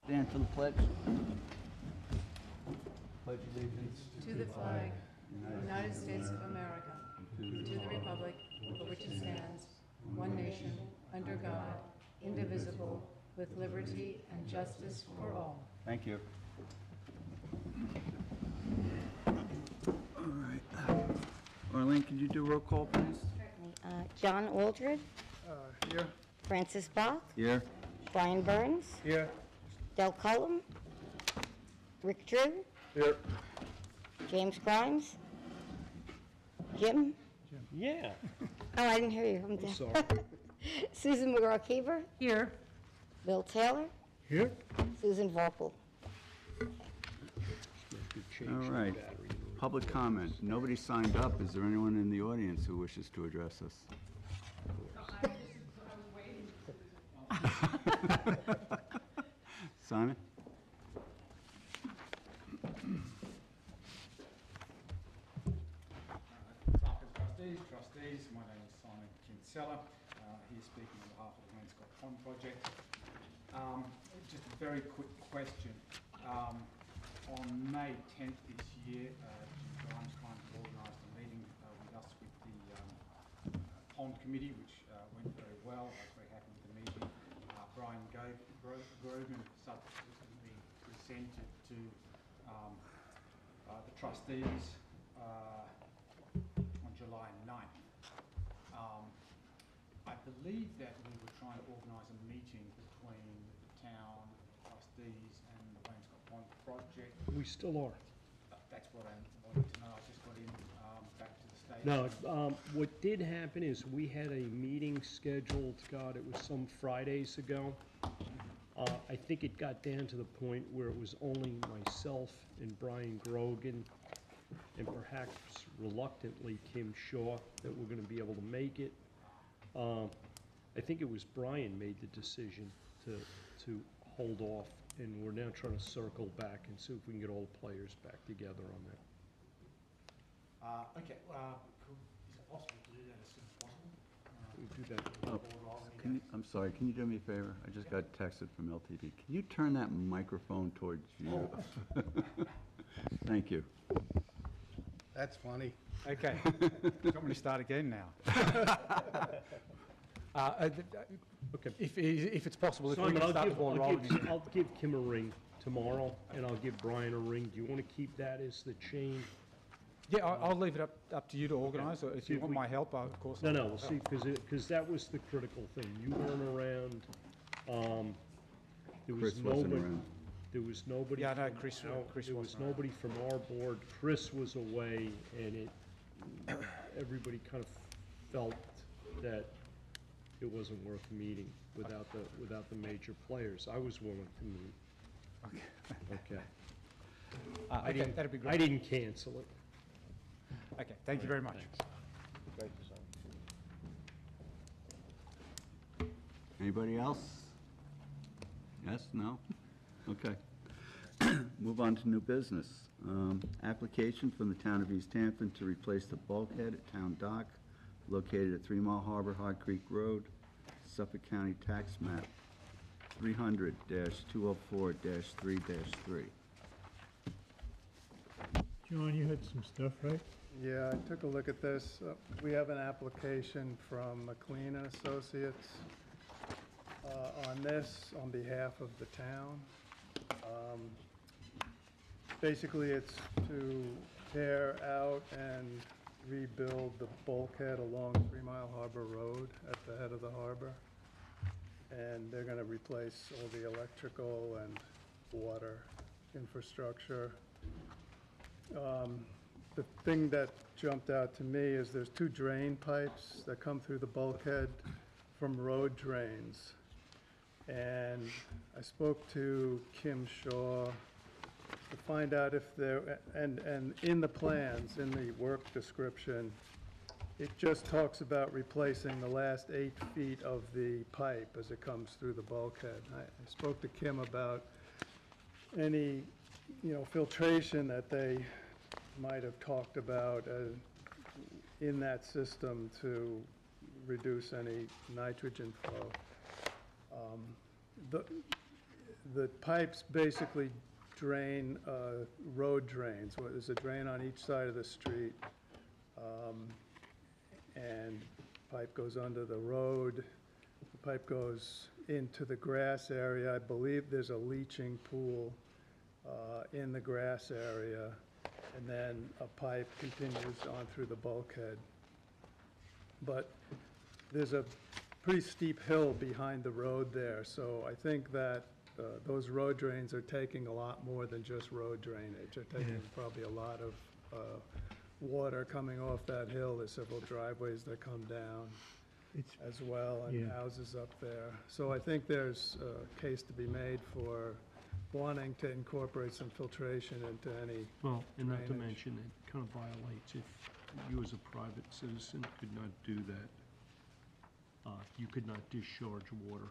Stand for the pledge. Pledge allegiance to the flag of the United States of America, to the republic for which it stands, one nation, under God, indivisible, with liberty and justice for all. Thank you. All right. Arlene, could you do roll call, please? John Aldred. Here. Francis Bach. Here. Brian Burns. Here. Del Cullum. Rick Drew. Here. James Grimes. Jim. Yeah. Oh, I didn't hear you. I'm I'm sorry. Susan McGraw-Keever. Here. Bill Taylor. Here. Susan Vorpal. All right. Public comment. Nobody signed up. Is there anyone in the audience who wishes to address us? Simon? Trustees, my name is Simon Kinsella, here speaking on behalf of the Wainscott Pond Project. Just a very quick question. On May 10th this year, Jim Grimes kindly organised a meeting with us with the Pond Committee, which went very well. I was very happy with the meeting. Brian Grogan subsequently presented to the trustees on July 9th. I believe that we were trying to organise a meeting between the town trustees and the Wainscott Pond project. We still are. That's what I wanted to know. I just got in back to the station. No, what did happen is we had a meeting scheduled, God, it was some Fridays ago. I think it got down to the point where it was only myself and Brian Grogan and perhaps reluctantly Kim Shaw that were going to be able to make it. I think it was Brian made the decision to hold off, and we're now trying to circle back and see if we can get all the players back together on that. Okay, is it possible to do that as soon as possible? We'll do that. Oh, I'm sorry, can you do me a favor? I just got texted from LTV. Can you turn that microphone towards you? Thank you. That's funny. Okay. Do you want me to start again now? Okay. If it's possible, if we Simon, can start the ball rolling. I'll give Kim a ring tomorrow, and I'll give Brian a ring. Do you want to keep that as the chain? Yeah, I'll leave it up to you to organise, or if you want my help, of course. No, we'll see, because that was the critical thing. You weren't around. There was Chris wasn't nobody. around. There was nobody. Yeah, no, from Chris there was wasn't around. nobody from our board. Chris was away, and everybody kind of felt that it wasn't worth meeting without the major players. I was willing to meet. Okay. Okay, that'd be great. I didn't cancel it. Okay, thank you very much. Anybody else? Yes, no? Okay. Move on to new business. Application from the town of East Hampton to replace the bulkhead at Town Dock located at 3 Mile Harbor, Hog Creek Road, Suffolk County Tax Map 300-204-3-3. John, you had some stuff, right? Yeah, I took a look at this. We have an application from McLean and Associates on this on behalf of the town. Basically, it's to tear out and rebuild the bulkhead along 3 Mile Harbor Road at the head of the harbor. And they're going to replace all the electrical and water infrastructure. The thing that jumped out to me is there's 2 drain pipes that come through the bulkhead from road drains. And I spoke to Kim Shaw to find out if there, and in the plans, in the work description, it just talks about replacing the last 8 feet of the pipe as it comes through the bulkhead. I spoke to Kim about any, filtration that they might have talked about in that system to reduce any nitrogen flow. the pipes basically drain road drains. Well, there's a drain on each side of the street, and pipe goes under the road. The pipe goes into the grass area. I believe there's a leaching pool in the grass area, and then a pipe continues on through the bulkhead. But there's a pretty steep hill behind the road there, so I think that those road drains are taking a lot more than just road drainage. They're taking probably a lot of water coming off that hill. There's several driveways that come down It's, as well, and Yeah. houses up there. So I think there's a case to be made for wanting to incorporate some filtration into any, Well, and not to Drainage. mention, it kind of violates, if you as a private citizen could not do that, you could not discharge water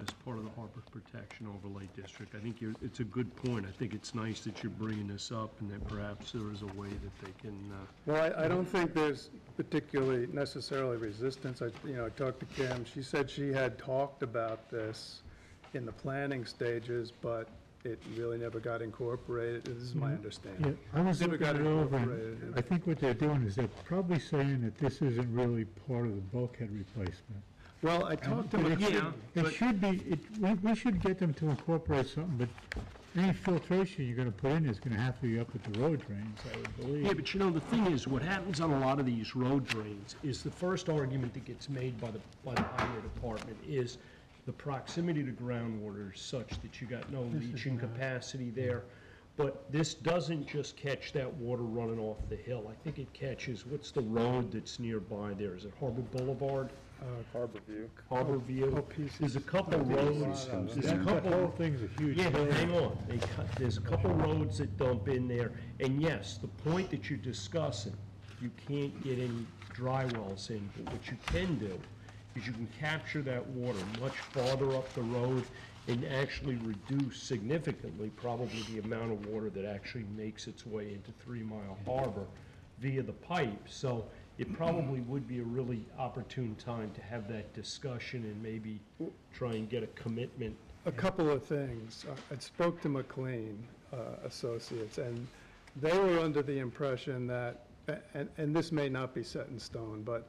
as part of the Harbor Protection Overlay District. I think it's a good point. I think it's nice that you're bringing this up, and that perhaps there is a way that they can, well, I don't think there's particularly necessarily resistance. I talked to Kim. She said she had talked about this in the planning stages, but it really never got incorporated. This is my Yeah. understanding. I was Never looking got it over, incorporated. and I think what they're doing is they're probably saying that this isn't really part of the bulkhead replacement. Well, I talked to But it McKean. should- It should be, we should get them to incorporate something, but any filtration you're gonna put in is gonna have to be up at the road drains, I would believe. yeah, but you know, the thing is, what happens on a lot of these road drains is the first argument that gets made by the highway department is the proximity to groundwater is such that you got no leaching capacity there. But this doesn't just catch that water running off the hill. I think it catches, what's the road that's nearby there? Is it Harbor Boulevard? Harbor View. Harbor View? Oh, pieces. There's a couple roads, there's a That couple. whole thing's a huge. Yeah, but hill. hang on, there's a couple roads that dump in there, and yes, the point that you're discussing, you can't get any dry wells in, but what you can do is you can capture that water much farther up the road and actually reduce significantly probably the amount of water that actually makes its way into 3 Mile Harbor via the pipe. So it probably would be a really opportune time to have that discussion and maybe try and get a commitment. A couple of things. I spoke to McLean Associates, and they were under the impression that, and this may not be set in stone, but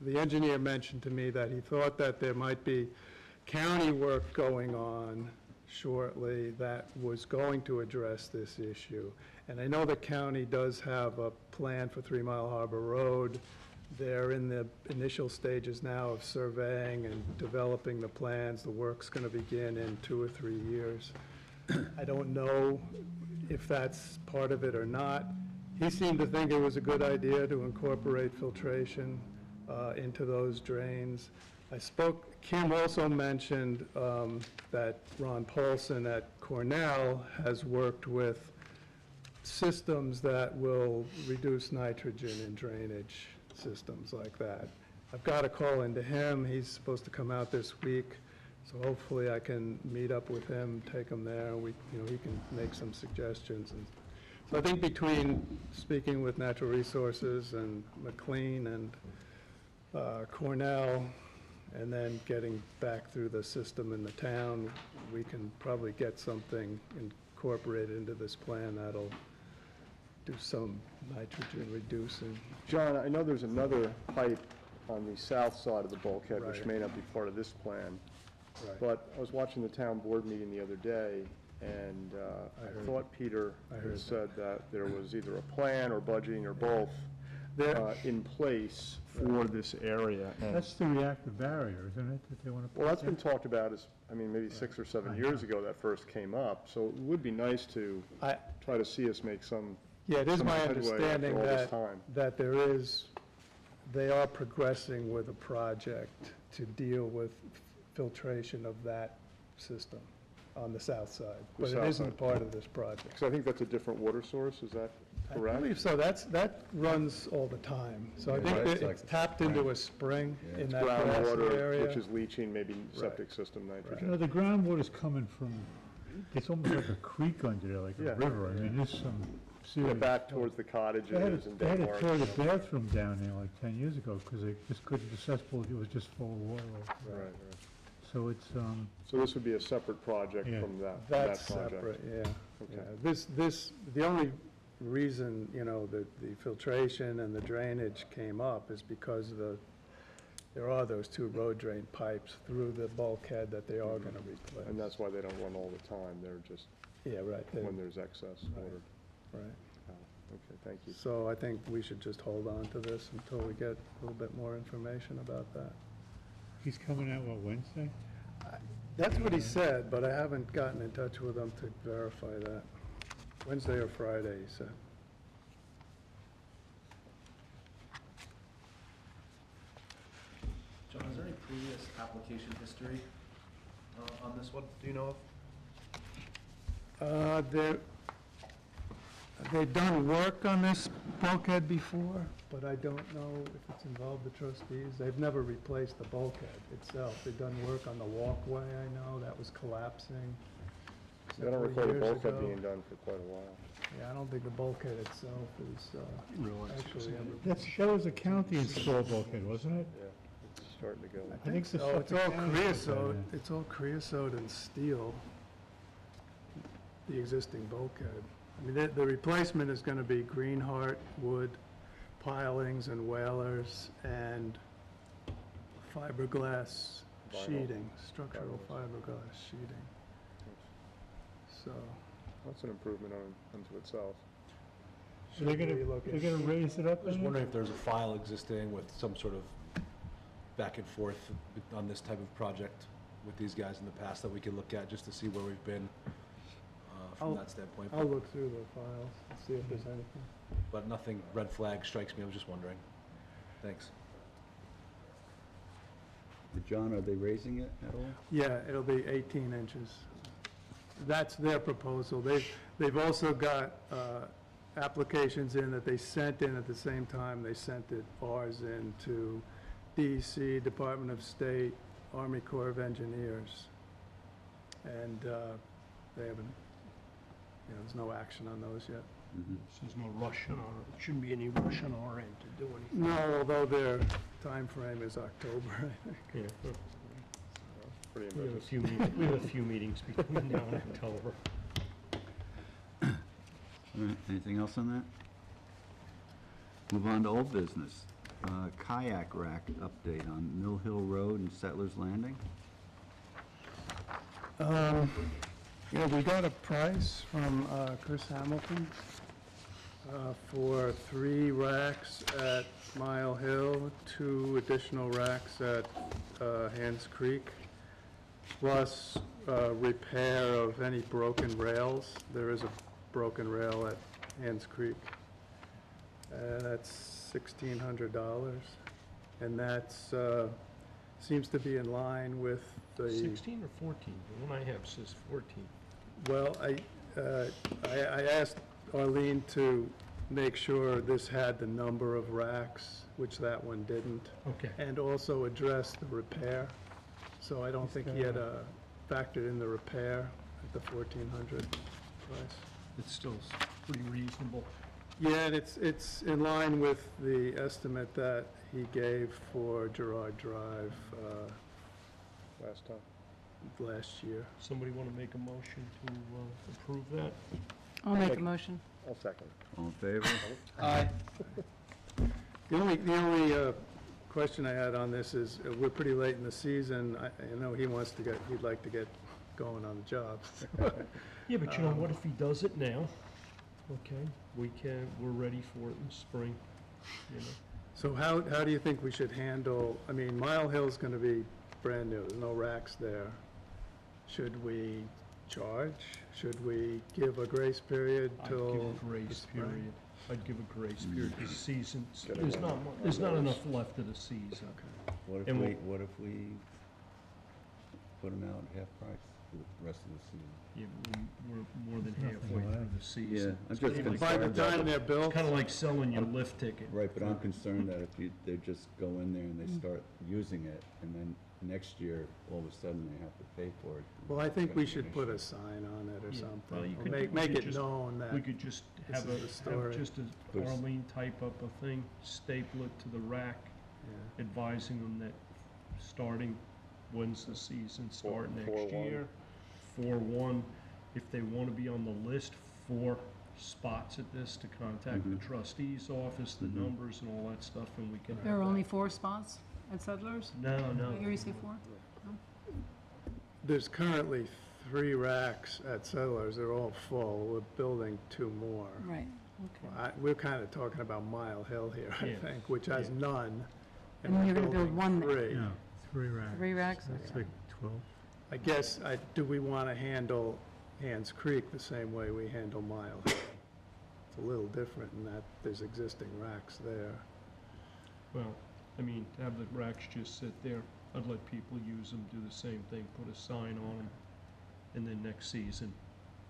the engineer mentioned to me that he thought that there might be county work going on shortly that was going to address this issue. And I know the county does have a plan for 3 Mile Harbor Road. They're in the initial stages now of surveying and developing the plans. The work's going to begin in 2 or 3 years. I don't know if that's part of it or not. He seemed to think it was a good idea to incorporate filtration into those drains. Kim also mentioned that Ron Paulson at Cornell has worked with systems that will reduce nitrogen in drainage systems like that. I've got a call into him. He's supposed to come out this week, so hopefully I can meet up with him, take him there, and he can make some suggestions. And so I think between speaking with Natural Resources and McLean and Cornell, and then getting back through the system in the town, we can probably get something incorporated into this plan that'll do some nitrogen reducing. John, I know there's another pipe on the south side of the bulkhead, which Right. may not be part of this plan, Right. but I was watching the town board meeting the other day, and I I heard thought Peter I had heard said that there was either a plan or budgeting or both There- in place for this area. And- That's the reactive barrier, isn't it, that they wanna put Well, that's been there? talked about as, maybe 6 or 7 years ago that first came up, so it would be nice to I- try to see us make some, Yeah, it is some my headway after understanding all this time. that they are progressing with a project to deal with filtration of that system on the south side. The But it south isn't side. part of this project. because I think that's a different water source, is that I correct? believe so. That runs all the time. So I Yeah, think right. that It's like it's tapped into a spring in that grassy Groundwater, area. which is leaching maybe septic system You nitrogen. know, the groundwater's coming from, it's almost like a creek under there, like a Yeah. river. I mean, there's some Yeah, serious. back towards the cottages They had and to Denmark. tear the bathroom down there like 10 years ago, because they just couldn't, the cesspool, it was just full of water. Right, right. so it's, So this would be a separate project Yeah. from that That's project? separate, yeah. Okay. Yeah. The only reason, the filtration and the drainage came up is because there are those two road drain pipes through the bulkhead that they are gonna replace. And that's why they don't run all the time, they're just Yeah, right, when there's excess Right. water. right. Oh, okay, thank you. So I think we should just hold on to this until we get a little bit more information about that. he's coming out, what, Wednesday? That's what he said, but I haven't gotten in touch with him to verify that. Wednesday or Friday, he said. John, is there any previous application history on this one, do you know of? They've done work on this bulkhead before, but I don't know if it's involved the trustees. They've never replaced the bulkhead itself. They've done work on the walkway, I know, that was collapsing I don't several recall the years bulkhead ago. being done for quite a while. Yeah, I don't think the bulkhead itself is actually ever. That was a county-installed bulkhead, wasn't it? Yeah, it's starting to go. I think so. So it's all Suffolk County creosote, bulkhead, it's all creosote and steel, the existing bulkhead. I mean, the replacement is gonna be greenheart wood pilings and whalers and fiberglass Vinyl. sheeting, structural Fiberglass. fiberglass sheeting. So, That's an improvement unto itself. So they're should we gonna, look they're at- gonna raise it up? I was any? wondering if there's a file existing with some sort of back and forth on this type of project with these guys in the past that we could look at, just to see where we've been I'll- from that standpoint. I'll look through the files and see if there's anything. But nothing, red flag strikes me, I was just wondering. Thanks. John, are they raising it at all? Yeah, it'll be 18 inches. That's their proposal. They've also got applications in that they sent in at the same time they sent ours in to DEC, Department of State, Army Corps of Engineers. And they haven't, there's no action on those yet. Mhm. There's no rush on our, shouldn't be any rush on our end to do anything. No, although their time frame is October, I think. Yeah, Pretty we have a ambitious. few meetings, we have a few meetings between now and October. All right, anything else on that? Move on to old business. Kayak rack update on Mill Hill Road and Settlers Landing. Yeah, we got a price from Chris Hamilton for 3 racks at Mile Hill, 2 additional racks at Hands Creek, plus repair of any broken rails. There is a broken rail at Hands Creek. That's $1,600. And that's, seems to be in line with the... 16 or 14? The one I have says 14. Well, I asked Arlene to make sure this had the number of racks, which that one didn't, Okay. and also address the repair. So I don't think he had factored in the repair at the $1,400 price. It's still pretty reasonable. Yeah, and it's in line with the estimate that he gave for Gerard Drive Last time. last year. Somebody want to make a motion to approve that? I'll make a motion. I'll second. All in favor? Aye. The only question I had on this is, we're pretty late in the season. I know he'd like to get going on the job. Yeah, but you know what, if he does it now, okay, we're ready for it in spring, you know? So how do you think we should handle, I mean, Mile Hill's gonna be brand new, there's no racks there. Should we charge? Should we give a grace period I'd till? give a the grace spring? period. I'd give a grace period, because season, Get it there's on. not, there's not enough left of the season. What if And what if we put them out at half price for the rest of the season? Yeah, we're more than There's halfway nothing through left. the season. Yeah, I'm just It's kinda like- By the concerned that- time they're built, It's kind of like selling your lift ticket. Right, but I'm concerned that if they just go in there and they start using it, and then next year, all of a sudden, they have to pay for it. well, I think It's we gonna be should an put issue. a sign on it or Yeah, something. well, you Or could- Make we could it just- known that. We could just This have is the have story. just as There's- Arlene type up a thing, staple it to the rack, Yeah. advising them that starting when's the season start next 4/1. year? 4/1. If they want to be on the list for spots at this, to contact the trustees office, the numbers and all that stuff, and we can have There are that. only 4 spots at Settlers? No, I no. hear you say 4? There's currently 3 racks at Settlers, they're all full, we're building 2 more. Right, okay. We're kind of talking about Mile Hill here, I Yeah. think, which has Yeah. none. And then we're you're gonna build building one there. 3. Yeah, 3 racks. 3 racks? That's like 12. I guess, do we want to handle Hands Creek the same way we handle Mile Hill? It's a little different in that there's existing racks there. Well, I mean, to have the racks just sit there, I'd let people use them, do the same thing, put a sign on them, and then next season,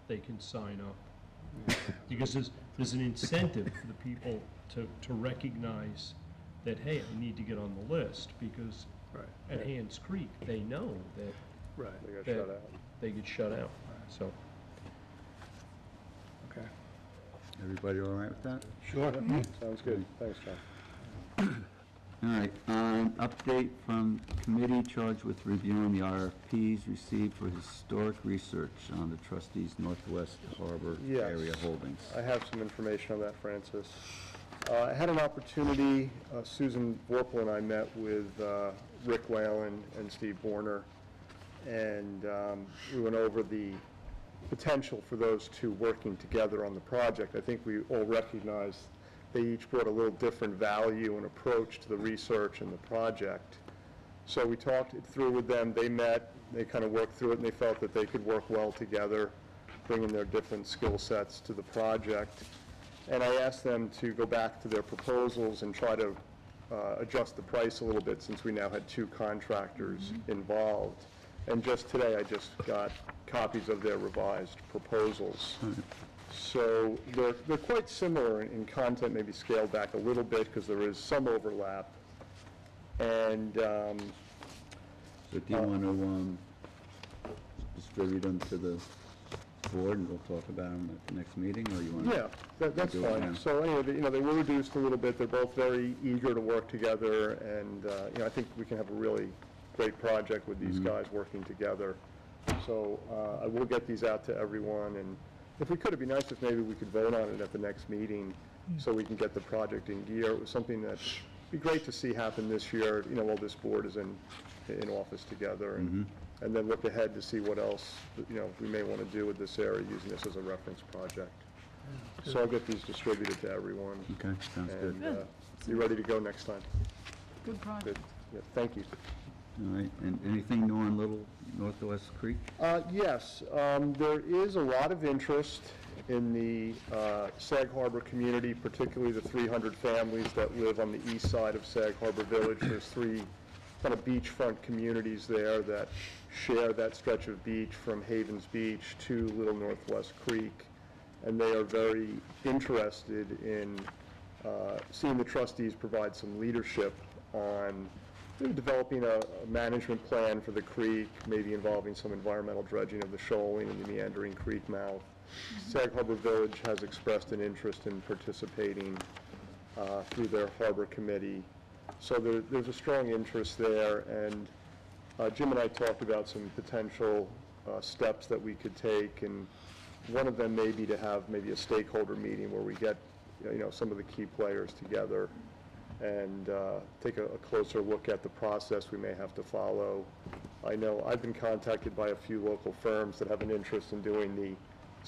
they can sign up. Because there's an incentive for the people to recognize that, hey, I need to get on the list, because Right, at Hands Creek, they know that right, They got that- shut out. they get shut out, so. okay. Everybody all right with that? Sure. Sounds good. Thanks, John. All right, update from committee charged with reviewing the RFPs received for historic research on the trustees' Northwest Harbor Yes. area holdings. I have some information on that, Francis. I had an opportunity, Susan Vorpal and I met with Rick Whalen and Steve Borner, and we went over the potential for those 2 working together on the project. I think we all recognize they each brought a little different value and approach to the research and the project. So we talked it through with them. They met, they kind of worked through it, and they felt that they could work well together, bringing their different skill sets to the project. And I asked them to go back to their proposals and try to adjust the price a little bit, since we now had 2 contractors involved. And just today, I just got copies of their revised proposals. So they're quite similar in content, maybe scaled back a little bit, because there is some overlap. And So do you want to distribute them to the board, and we'll talk about them at the next meeting, or you want to? yeah, that's Do it fine. now. So anyway, they were reduced a little bit. They're both very eager to work together, and I think we can have a really great project with these guys working together. So I will get these out to everyone, and if we could, it'd be nice if maybe we could vote on it at the next meeting, so we can get the project in gear. It was something that'd be great to see happen this year, while this board is in office together, and then look ahead to see what else, we may want to do with this area, using this as a reference project. So I'll get these distributed to everyone, Okay, sounds good. and be ready to go next time. Good project. Good. Yeah, thank you. All right, and anything new on Little Northwest Creek? Yes, there is a lot of interest in the Sag Harbor community, particularly the 300 families that live on the east side of Sag Harbor Village. There's 3 kind of beachfront communities there that share that stretch of beach from Havens Beach to Little Northwest Creek, and they are very interested in seeing the trustees provide some leadership on developing a management plan for the creek, maybe involving some environmental dredging of the shoaling and the meandering creek mouth. Sag Harbor Village has expressed an interest in participating through their harbor committee. So there's a strong interest there, and Jim and I talked about some potential steps that we could take, and one of them may be to have maybe a stakeholder meeting where we get some of the key players together and take a closer look at the process we may have to follow. I know I've been contacted by a few local firms that have an interest in doing the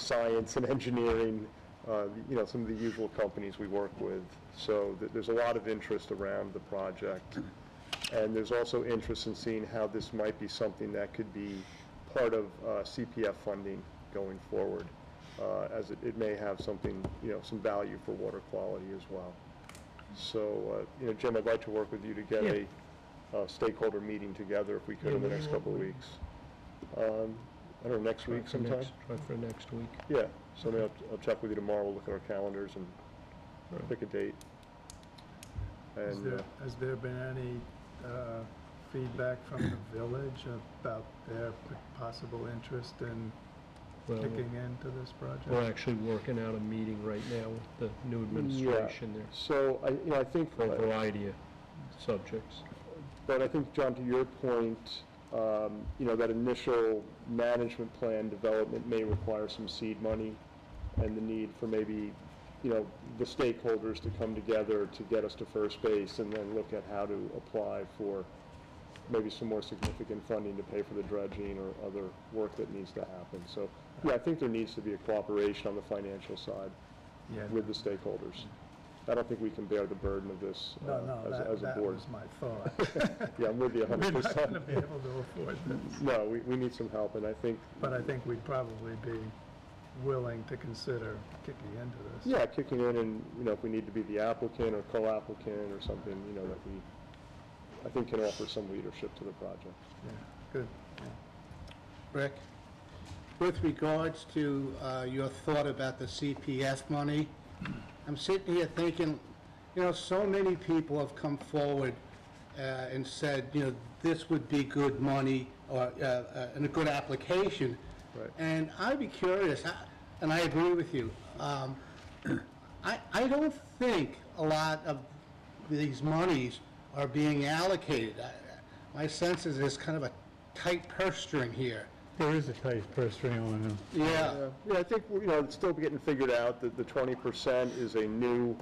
science and engineering, some of the usual companies we work with. So there's a lot of interest around the project. And there's also interest in seeing how this might be something that could be part of CPF funding going forward, as it may have something, some value for water quality as well. So, Jim, I'd like to work with you to get a stakeholder meeting together if we could in the next couple of weeks. I don't know, next week sometime? Try for next week. Yeah, so maybe I'll check with you tomorrow, we'll look at our calendars and Right. pick a date. And, Has there been any feedback from the village about their possible interest in Well, kicking into this project? we're actually working out a meeting right now with the new administration there so, I think, for a variety of subjects. but I think, John, to your point, that initial management plan development may require some seed money, and the need for maybe, the stakeholders to come together to get us to first base, and then look at how to apply for maybe some more significant funding to pay for the dredging or other work that needs to happen. So, yeah, I think there needs to be a cooperation on the financial side with the stakeholders. I don't think we can bear the burden of this as a that board. was my thought. Yeah, I'm with you 100%. We're not going to be able to afford this. No, we need some help, and I think... But I think we'd probably be willing to consider kicking into this. Yeah, kicking in, and, if we need to be the applicant or co-applicant or something, that we, I think, can offer some leadership to the project. Yeah, good. Yeah. Rick, with regards to your thought about the CPF money, I'm sitting here thinking, so many people have come forward and said, this would be good money or and a good application. Right. And I'd be curious, and I agree with you. I don't think a lot of these monies are being allocated. My sense is there's kind of a tight purse string here. There is a tight purse string on them. Yeah. Yeah, I think, it's still getting figured out that the 20% is a new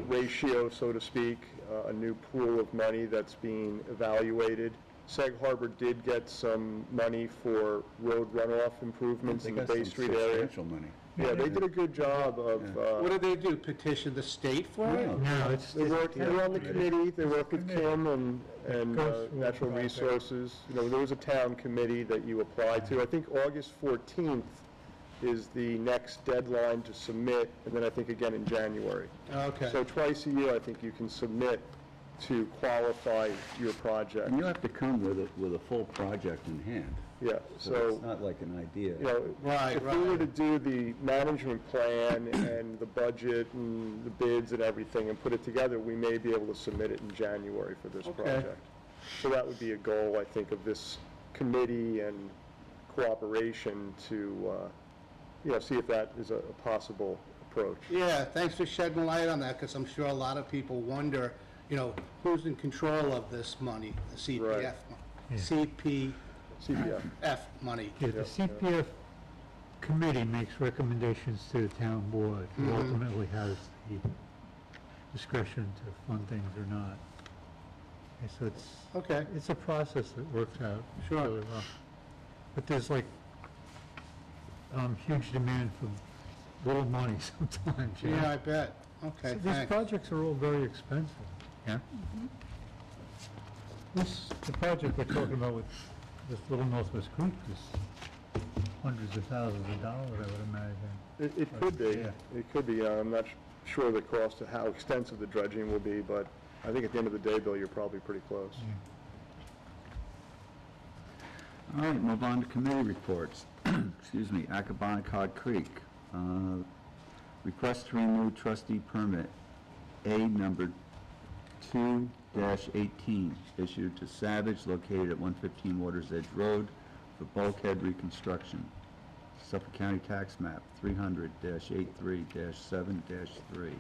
ratio, so to speak, a new pool of money that's being evaluated. Sag Harbor did get some money for road runoff improvements in the Bay Street area. Substantial money. Yeah, they did a good job of... What do they do, petition the state for it? No, They're on the committee, they work with Kim and Goes through Natural the project. Resources. There was a town committee that you apply to. I think August 14th is the next deadline to submit, and then I think again in January. Okay. So twice a year, I think you can submit to qualify your project. And you have to come with a full project in hand. Yeah, So so, it's not like an idea. Right, if we were right. to do the management plan and the budget and the bids and everything and put it together, we may be able to submit it in January for this Okay. project. So that would be a goal, I think, of this committee and cooperation to, see if that is a possible approach. Yeah, thanks for shedding light on that, because I'm sure a lot of people wonder, who's in control of this money, the CPF, Right. Yeah. CPF. CPF money. Yeah, the CPF committee makes recommendations to the town board, who ultimately has the discretion to fund things or not. Okay, so Okay. it's a process that works out Sure. really well. But there's like huge demand for little money sometimes, you know? Yeah, I bet. Okay, So these thanks. projects are all very expensive, yeah? The project we're talking about with this Little Northwest Creek is hundreds of thousands of dollars, I would imagine. It could be. Yeah. It could be. I'm not sure the cost of how extensive the dredging will be, but I think at the end of the day, Bill, you're probably pretty close. All right, move on to committee reports. Excuse me, Accabonicod Creek. Request to renew trustee permit A number 2-18 issued to Savage located at 115 Waters Edge Road for bulkhead reconstruction. Suffolk County Tax Map 300-83-7-3.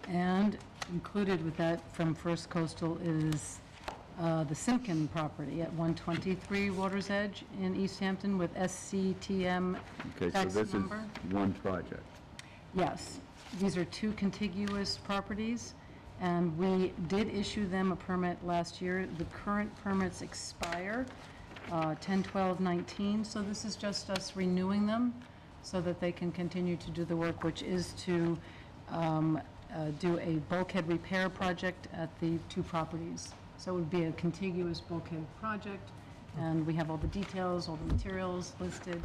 And included with that from First Coastal is the Simkin property at 123 Water's Edge in East Hampton with SCTM Okay, so tax this is number. one project. Yes, these are two contiguous properties, and we did issue them a permit last year. The current permits expire 10/12/19, so this is just us renewing them so that they can continue to do the work, which is to do a bulkhead repair project at the two properties. So it would be a contiguous bulkhead project, and we have all the details, all the materials listed.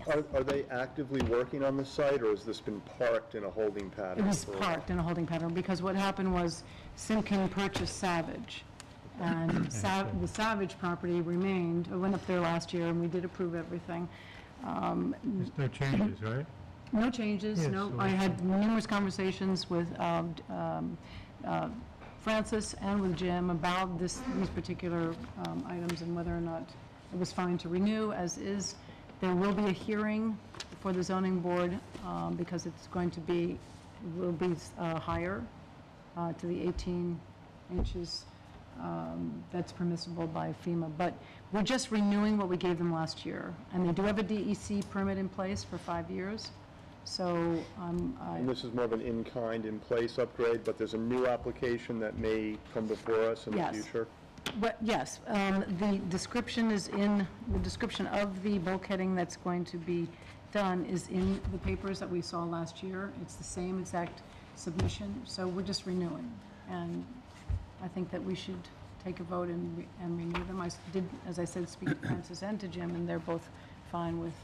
Are they actively working on the site, or has this been parked in a holding pattern? It was for a while? parked in a holding pattern, because what happened was Simkin purchased Savage, and the Savage property remained. I went up there last year, and we did approve everything. There's no changes, right? No changes, Yes, no. so I had numerous conversations with Francis and with Jim about these particular items and whether or not it was fine to renew as is. There will be a hearing for the zoning board because it's going to be, will be higher to the 18 inches that's permissible by FEMA. But we're just renewing what we gave them last year. And they do have a DEC permit in place for 5 years. So And this is more of an in-kind, in-place upgrade, but there's a new application that may come before us in the Yes. future? But yes, the description is the description of the bulkheading that's going to be done is in the papers that we saw last year. It's the same exact submission, so we're just renewing. And I think that we should take a vote and renew them. I did, as I said, speak to Francis and to Jim, and they're both fine with.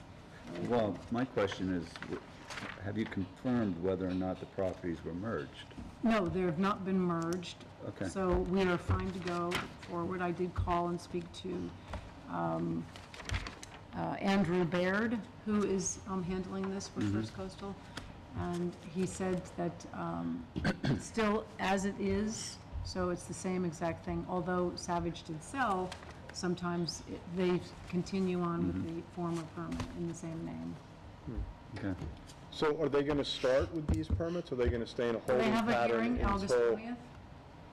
Well, my question is, have you confirmed whether or not the properties were merged? No, they have not been merged. Okay. So we are fine to go forward. I did call and speak to Andrew Baird, who is handling this for First Coastal. And he said that it's still as it is, so it's the same exact thing. Although Savage did sell, sometimes they continue on with the former permit in the same name. Okay. So are they going to start with these permits, or are they going to stay in a They holding have a pattern hearing August until? 20th,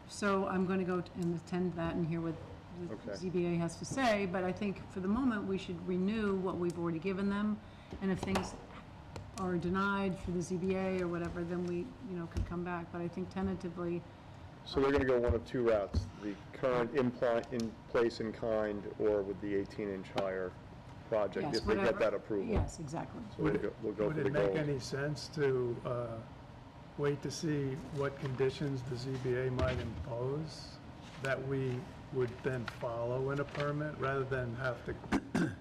so I'm going to go and attend that and hear what the Okay. ZBA has to say, but I think for the moment, we should renew what we've already given them, and if things are denied for the ZBA or whatever, then we, could come back, but I think tentatively, So they're going to go one of two routes, the current in place in kind, or with the 18-inch higher project, yes, if they whatever. get that approval. Yes, exactly. So we'll go Would for the it make gold. any sense to wait to see what conditions the ZBA might impose that we would then follow in a permit, rather than have to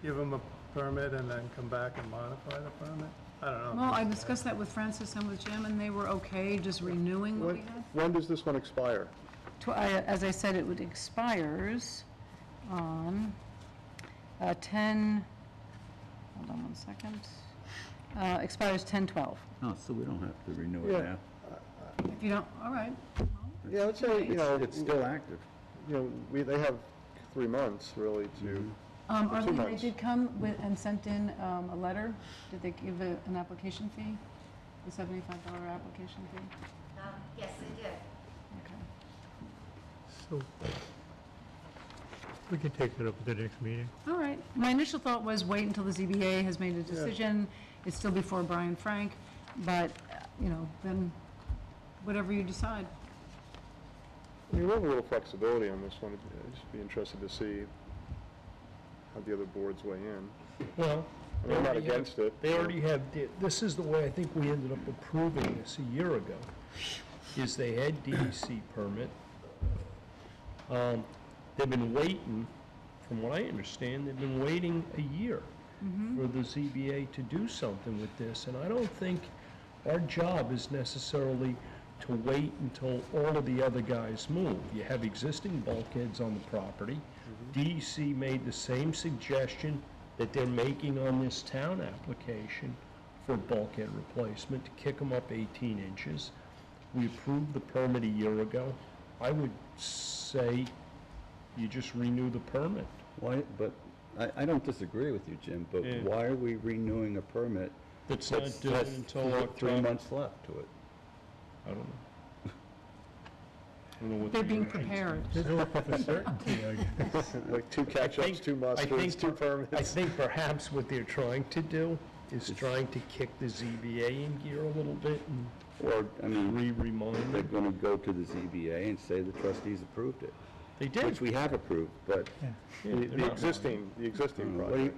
give them a permit and then come back and modify the permit? I don't know. Well, I discussed that with Francis and with Jim, and they were okay just renewing what we had. When does this one expire? As I said, it expires on 10, hold on one second, expires 10/12. Oh, so we don't have to renew Yeah. it now? If you don't, all right. Yeah, let's say, It's still active. they have 3 months, really, to, Arlene, they months. did come and sent in a letter. Did they give an application fee? The $75 application fee? Yes, they did. Okay. So, we can take that up at the next meeting. All right. My initial thought was wait until the ZBA has made a decision. It's still before Brian Frank, but, then whatever you decide. we have a little flexibility on this one. I'd just be interested to see how the other boards weigh in. Well, I mean, I'm not against it. They already have, this is the way I think we ended up approving this a year ago, is they had DEC permit. They've been waiting, from what I understand, they've been waiting a year for the ZBA to do something with this, and I don't think our job is necessarily to wait until all of the other guys move. You have existing bulkheads on the property. DEC made the same suggestion that they're making on this town application for bulkhead replacement, to kick them up 18 inches. We approved the permit a year ago. I would say you just renew the permit. Why, but, I don't disagree with you, Jim, but Yeah. why are we renewing a permit? That's not due that's until 3 October. months left to it. I don't know. I don't know what They're the being urgency prepared. is. They're looking for certainty, I guess. Like 2 catch-ups, 2 mustards, 2 permits. I think perhaps what they're trying to do is trying to kick the ZBA in gear a little bit and Or, I mean, remind they're them. gonna go to the ZBA and say the trustees approved it, They did. which we have approved, but, Yeah, The they're the not- existing what do you, project.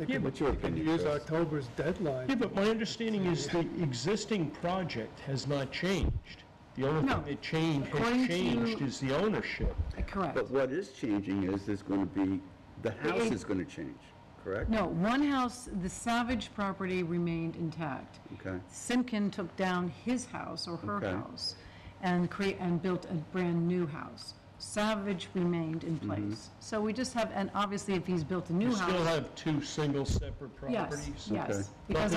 Yeah, what's your They can opinion, use Chris? October's deadline. Yeah, but my understanding is the existing project has not changed. The only No. thing that changed, According has to- changed is the ownership. Correct. But what is changing is there's gonna be, the house is gonna change, correct? No, one house, the Savage property remained intact. Okay, Simkin took down his house or her Okay. house and built a brand-new house. Savage remained in place. So we just have, and obviously if he's built a new You house. still have 2 single separate Yes, properties. yes. Because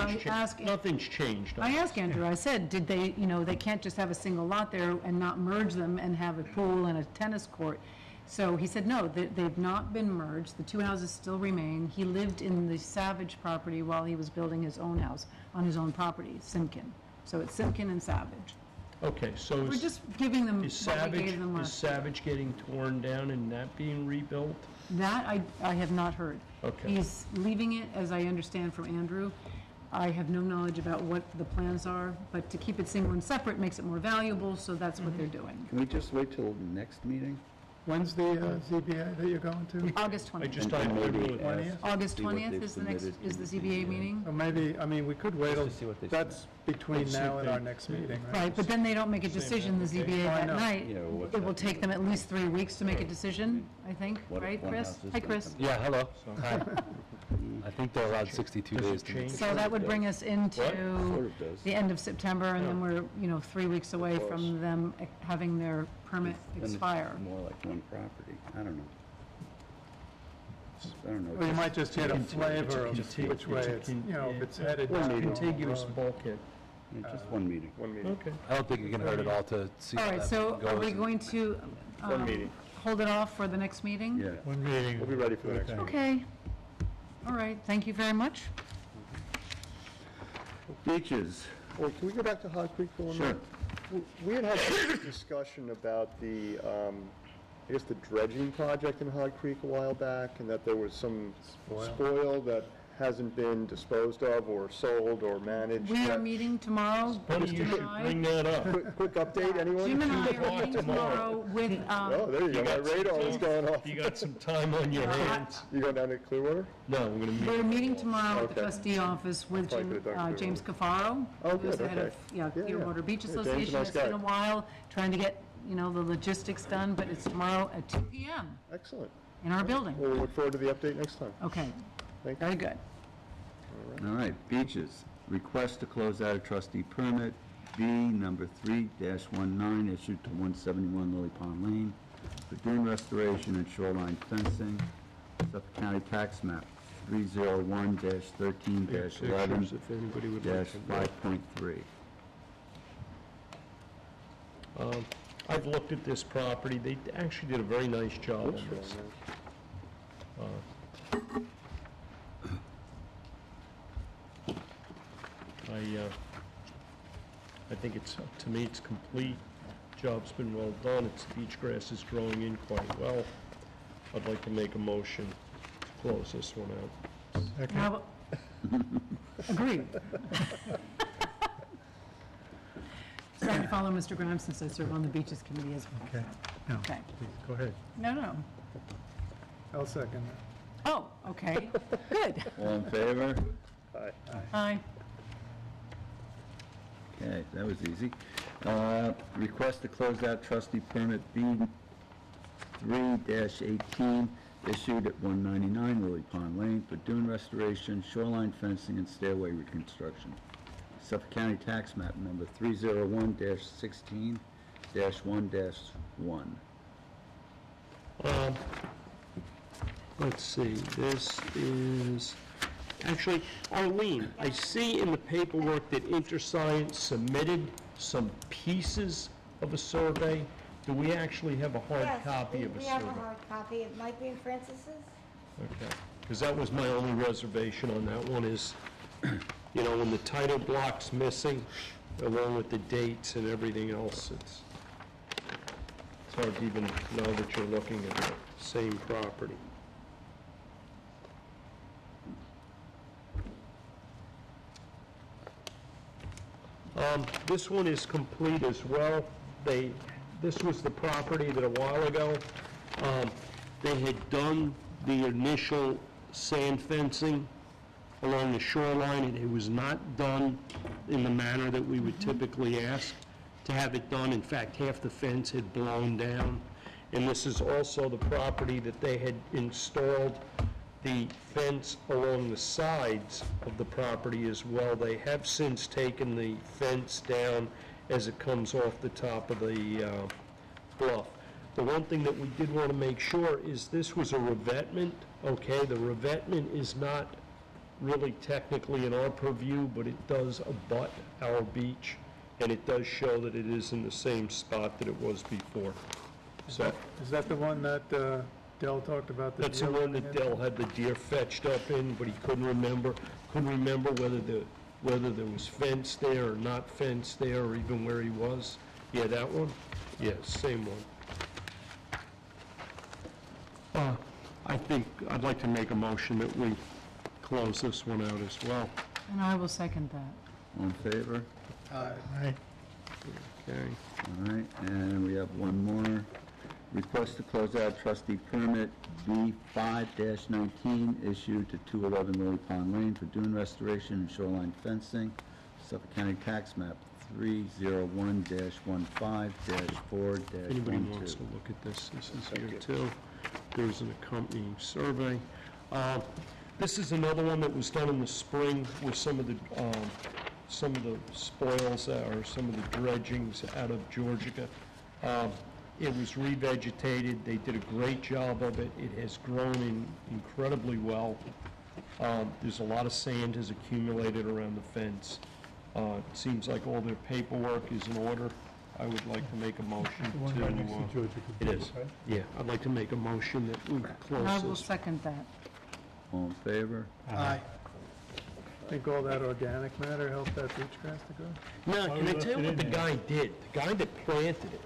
Nothing's changed. I asked Andrew, I said, did they, they can't just have a single lot there and not merge them and have a pool and a tennis court. So he said, no, they've not been merged. The 2 houses still remain. He lived in the Savage property while he was building his own house on his own property, Simkin. So it's Simkin and Savage. Okay, so We're is just giving them is what we Savage, gave them is last year. Savage getting torn down and that being rebuilt? That I have not heard. Okay. He's leaving it, as I understand from Andrew. I have no knowledge about what the plans are, but to keep it single and separate makes it more valuable, so that's what they're doing. Can we just wait till the next meeting? When's the ZBA that you're going to? August I 20th. just, And maybe would- ask, August see what 20th they've is the next, submitted is to the the ZBA ZBA. meeting? Or maybe, I mean, we could wait till, to see what they that's between Let's see now if and they- our next meeting, right? Right, but then they don't make a decision, the ZBA Oh, I that know. night. Yeah, well, what's It will that? take them at least 3 weeks to make a decision, I think, What if right, one Chris? house is Hi, gonna Chris. come Yeah, hello. Hi. I think they're allowed 62 Does it days to make. change? So that would bring us into Sort of does. the end of September, and then we're, 3 weeks away Close. from them having their permit Then it's expire. more like one property, I don't know. I don't know. Well, you might just get a It's a flavor of conti- which way it's a it's, con- if it's yeah. headed One down the meeting. wrong contiguous road. bulkhead. Yeah, just one meeting. One meeting. Okay. I don't think it can hurt at all to see All how right, that so goes. are we and- going to One meeting. hold it off for the next meeting? Yeah. One meeting. We'll be ready for the next meeting. Okay. All right, thank you very much. Beaches, Well, can we go back to Hog Creek for one sure. minute? We had some discussion about the, I guess, the dredging project in Hog Creek a while back, and that there was some spoil that hasn't been disposed of or sold or managed. We are yet. meeting tomorrow, Funny Jim you and should bring I. that up. Quick update, anyone? Jim and I are 2 o'clock meeting tomorrow. tomorrow with, Oh, there you go, my radar is going off. You got some time on your hands. You going down to Clearwater? No, we're gonna meet. we're meeting tomorrow at the Okay. trustee office with Probably could've done James Clearwater. Cafaro. Oh, who's good, the head of, okay. Yeah, yeah. Clearwater Beach Yeah, James is a Association. nice It's been guy. a while, trying to get, the logistics done, but it's tomorrow at 2 PM Excellent. in our building. Well, we'll look forward to the update next time. Okay, Thank you. very good. All right, beaches, request to close out a trustee permit, B number 3-19, issued to 171 Lily Pond Lane, for dune restoration and shoreline fencing, Suffolk County Tax Map 301-13-11 Pictures, if anybody would like to know. 5.3. I've looked at this property, they actually did a very nice job on Looks this. really I think it's, to me, it's complete, job's been well done, its beach grass is growing in quite well. I'd like to make a motion to close this one out. Second. How about- Agreed. Sorry to follow Mr. Grimes since I serve on the Beaches Committee as well. Okay, no, Okay. please, go ahead. No. I'll second that. Oh, okay, good. All in favor? Aye. Okay, that was easy. Request to close out trustee permit B 3-18, issued at 199 Lily Pond Lane for dune restoration, shoreline fencing, and stairway reconstruction. Suffolk County Tax Map number 301-16-1-1. Let's see, this is, actually, Arlene, I see in the paperwork that InterScience submitted some pieces of a survey. Do we actually have a hard Yes, copy of a we have survey? a hard copy. It might be in Francis's. Okay, because that was my only reservation on that one is, when the title block's missing, along with the dates and everything else, it's hard to even know that you're looking at the same property. This one is complete as well. This was the property that a while ago, they had done the initial sand fencing along the shoreline, and it was not done in the manner that we would typically ask to have it done. In fact, half the fence had blown down. And this is also the property that they had installed the fence along the sides of the property as well. They have since taken the fence down as it comes off the top of the bluff. The one thing that we did want to make sure is this was a revetment, okay? The revetment is not really technically in our purview, but it does abut our beach, and it does show that it is in the same spot that it was before. So Is that the one that Dell talked about? that's the deer one that living in? Dell had the deer fetched up in, but he couldn't remember whether there was fence there or not fence there, or even where he was. Yeah, that one? Yeah, same one. I think, I'd like to make a motion that we close this one out as well. And I will second that. All in favor? Aye. Okay. All right, and we have one more. Request to close out trustee permit B5-19 issued to 211 Lily Pond Lane for dune restoration and shoreline fencing. Suffolk County Tax Map 301-15-4-12. Anybody wants to look at this, this is here too. There's an accompanying survey. This is another one that was done in the spring with some of the spoils or some of the dredgings out of Georgia. It was revegetated. They did a great job of it. It has grown incredibly well. There's a lot of sand has accumulated around the fence. It seems like all their paperwork is in order. I would like to make a motion The one right next to to... Georgia It Caboose, is. right? Yeah, I'd like to make a motion that we And I close will this. second that. All in favor? Aye. Think all that organic matter helped that beach grass to grow? No, Why can we I tell you left it what the in there? guy did? The guy that planted it,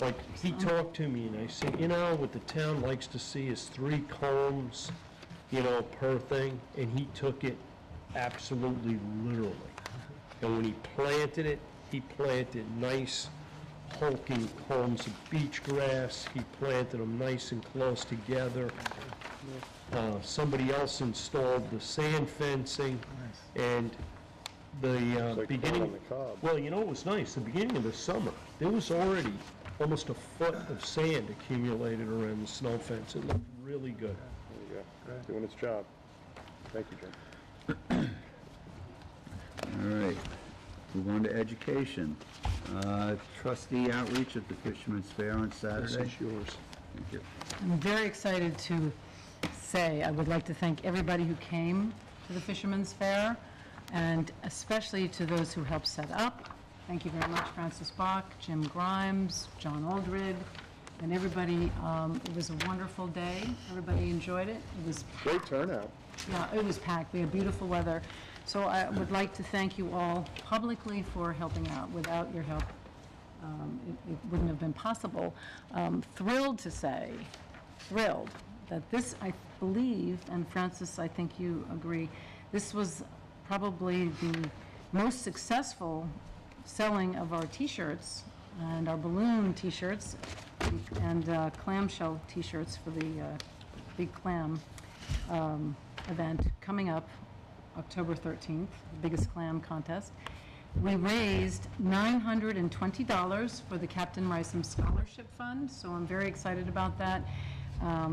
like, he talked to me, and I said, you know, what the town likes to see is 3 combs, you know, per thing, and he took it absolutely literally. And when he planted it, he planted nice hulking combs of beach grass. He planted them nice and close together. Somebody else installed the sand fencing, and the It's like corn beginning... on the cob. Well, you know what was nice? The beginning of the summer, there was already almost a foot of sand accumulated around the snow fence. It looked really good. There you go, doing its job. Thank you, Jim. All right, move on to education. Trustee outreach at the Fisherman's Fair on This Saturday. is yours. Thank you. I'm very excited to say, I would like to thank everybody who came to the Fisherman's Fair, and especially to those who helped set up. Thank you very much, Francis Bach, Jim Grimes, John Aldred, and everybody. It was a wonderful day. Everybody enjoyed it. It was Great turnout. Yeah, it was packed. We had beautiful weather. So I would like to thank you all publicly for helping out. Without your help, it wouldn't have been possible. Thrilled to say, that this, I believe, and Francis, I think you agree, this was probably the most successful selling of our T-shirts and our balloon T-shirts and clamshell T-shirts for the Big Clam event coming up October 13th, the biggest clam contest. We raised $920 for the Captain Rysam Scholarship Fund, so I'm very excited about that. I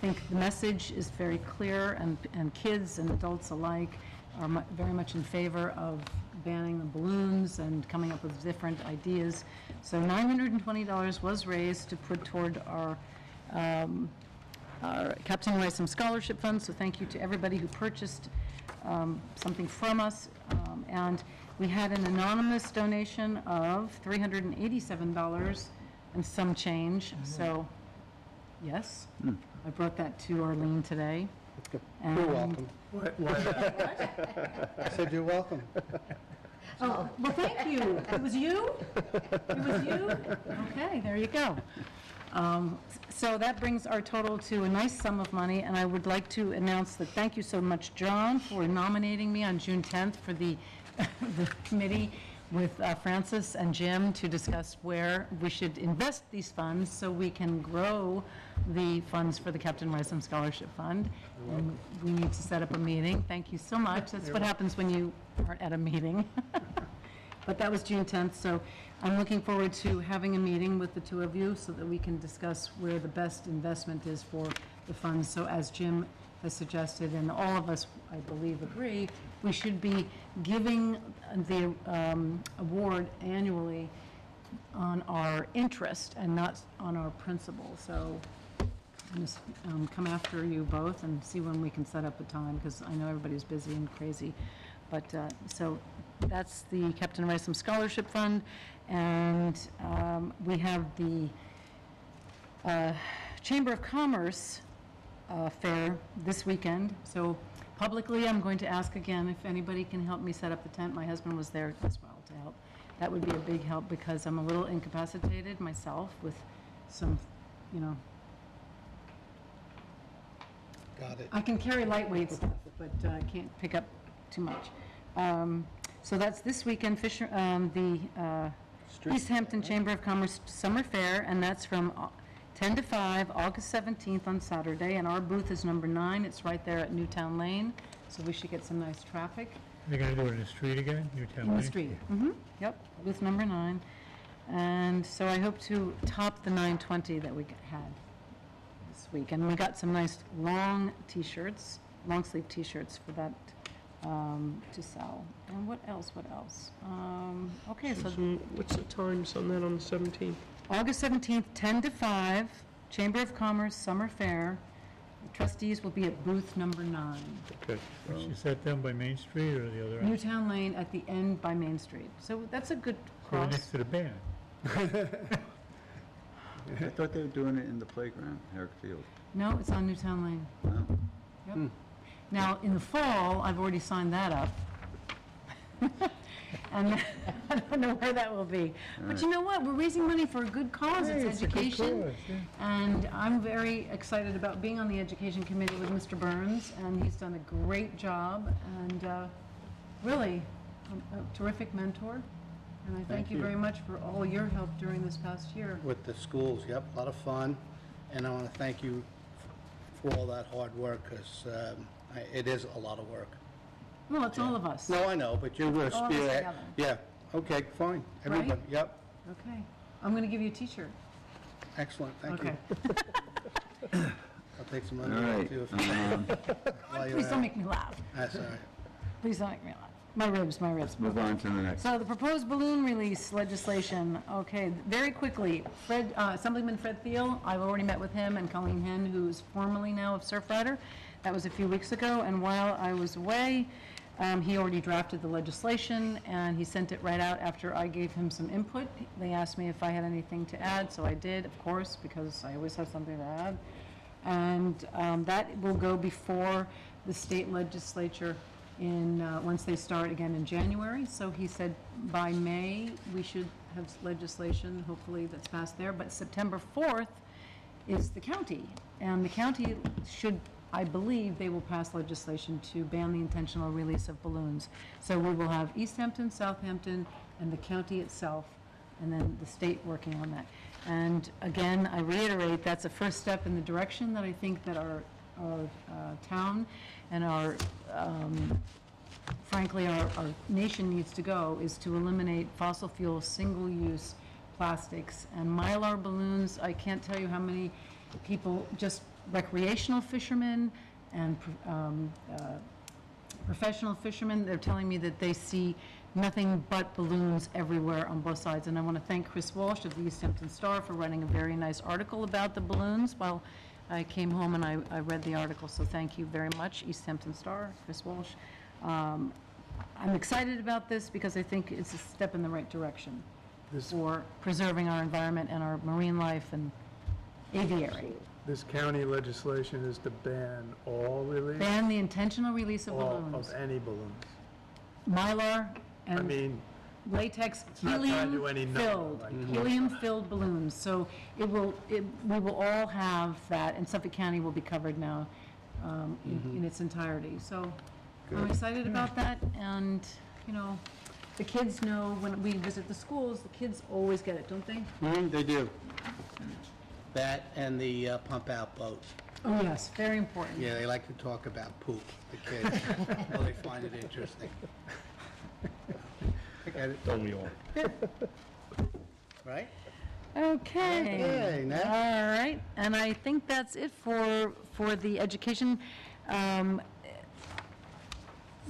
think the message is very clear, and kids and adults alike are very much in favor of banning the balloons and coming up with different ideas. So $920 was raised to put toward our Captain Rysam Scholarship Fund, so thank you to everybody who purchased something from us. And we had an anonymous donation of $387 and some change, so, yes, I brought that to Arlene today. You're And- welcome. I said you're welcome. Oh, well, thank you. It was you? It was you? Okay, there you go. So that brings our total to a nice sum of money, and I would like to announce that thank you so much, John, for nominating me on June 10th for the committee with Francis and Jim to discuss where we should invest these funds so we can grow the funds for the Captain Rysam Scholarship Fund. And we need to set up a meeting. Thank you so much. That's what happens when you aren't at a meeting. But that was June 10th, so I'm looking forward to having a meeting with the two of you so that we can discuss where the best investment is for the funds. So as Jim has suggested, and all of us, I believe, agree, we should be giving the award annually on our interest and not on our principal. So I'm just come after you both and see when we can set up a time, because I know everybody's busy and crazy. But so that's the Captain Rysam Scholarship Fund, and we have the Chamber of Commerce fair this weekend. So publicly, I'm going to ask again if anybody can help me set up the tent. My husband was there as well to help. that would be a big help because I'm a little incapacitated myself with some, you know, Got it. I can carry lightweight stuff, but I can't pick up too much. So that's this weekend, the East Hampton Chamber of Commerce Summer Fair, and that's from 10 to 5, August 17th on Saturday, and our booth is number 9. It's right there at Newtown Lane, so we should get some nice traffic. They're gonna do it in the street again, Newtown Lane? In the street. Yep, booth number 9. And so I hope to top the 920 that we had this week. And we got some nice long t-shirts, long sleeve t-shirts for that to sell. And what else? Okay, so What's the times on that on the 17th? August 17th, 10 to 5, Chamber of Commerce Summer Fair. The trustees will be at booth number 9. Okay. Is that down by Main Street or the other end? Newtown Lane at the end by Main Street. So that's a good Right cross. next to the band. I thought they were doing it in the playground, Herrick Field. No, it's on Newtown Lane. No? Yep. Now, in the fall, I've already signed that up. And I don't know where that will be. But you know what? We're raising money for a good cause. Hey, It's a good education. cause, yeah. And I'm very excited about being on the education committee with Mr. Burns, and he's done a great job, and really a terrific mentor. And I thank you very much for all your help during this past year. With the schools, yep, a lot of fun. And I want to thank you for all that hard work, because it is a lot of work. Well, it's all of us. No, I know, but you're going to All of us spearhead. together. Yeah, okay, fine. Everybody, Right? yep, Okay. I'm going to give you a T-shirt. excellent, thank you. Okay. I'll take some All money right. too. While you're Please at don't it. make me laugh. That's all right. Please don't make me laugh. My ribs. Move on to the next. So the proposed balloon release legislation, okay, very quickly, Assemblyman Fred Thiel, I've already met with him, and Colleen Henn, who's formerly now of Surfrider. That was a few weeks ago, and while I was away, he already drafted the legislation, and he sent it right out after I gave him some input. They asked me if I had anything to add, so I did, of course, because I always have something to add. And that will go before the state legislature once they start again in January. So he said by May, we should have legislation, hopefully, that's passed there. But September 4th is the county. And the county should, I believe, they will pass legislation to ban the intentional release of balloons. So we will have East Hampton, Southampton, and the county itself, and then the state working on that. And again, I reiterate, that's a first step in the direction that I think that our town and our, frankly, our nation needs to go, is to eliminate fossil fuel single-use plastics. And Mylar balloons, I can't tell you how many people, just recreational fishermen and professional fishermen, they're telling me that they see nothing but balloons everywhere on both sides. And I want to thank Chris Walsh of the East Hampton Star for writing a very nice article about the balloons while I came home and I read the article. So thank you very much, East Hampton Star, Chris Walsh. I'm excited about this because I think it's a step in the right direction for preserving our environment and our marine life and aviary. This county legislation is to ban all release? Ban the intentional release of All balloons. of any balloons. Mylar I and mean, latex not trying to do any number, helium-filled, like- helium-filled balloons. So we will all have that, and Suffolk County will be covered now in its entirety. So I'm excited about that, and, you know, the kids know when we visit the schools, the kids always get it, don't they? They do. That and the pump-out boat. Oh, yes, very important. Yeah, they like to talk about poop, the kids. Well, they find it interesting. Don't we all? Right? Okay. Okay, next. All right, and I think that's it for the education.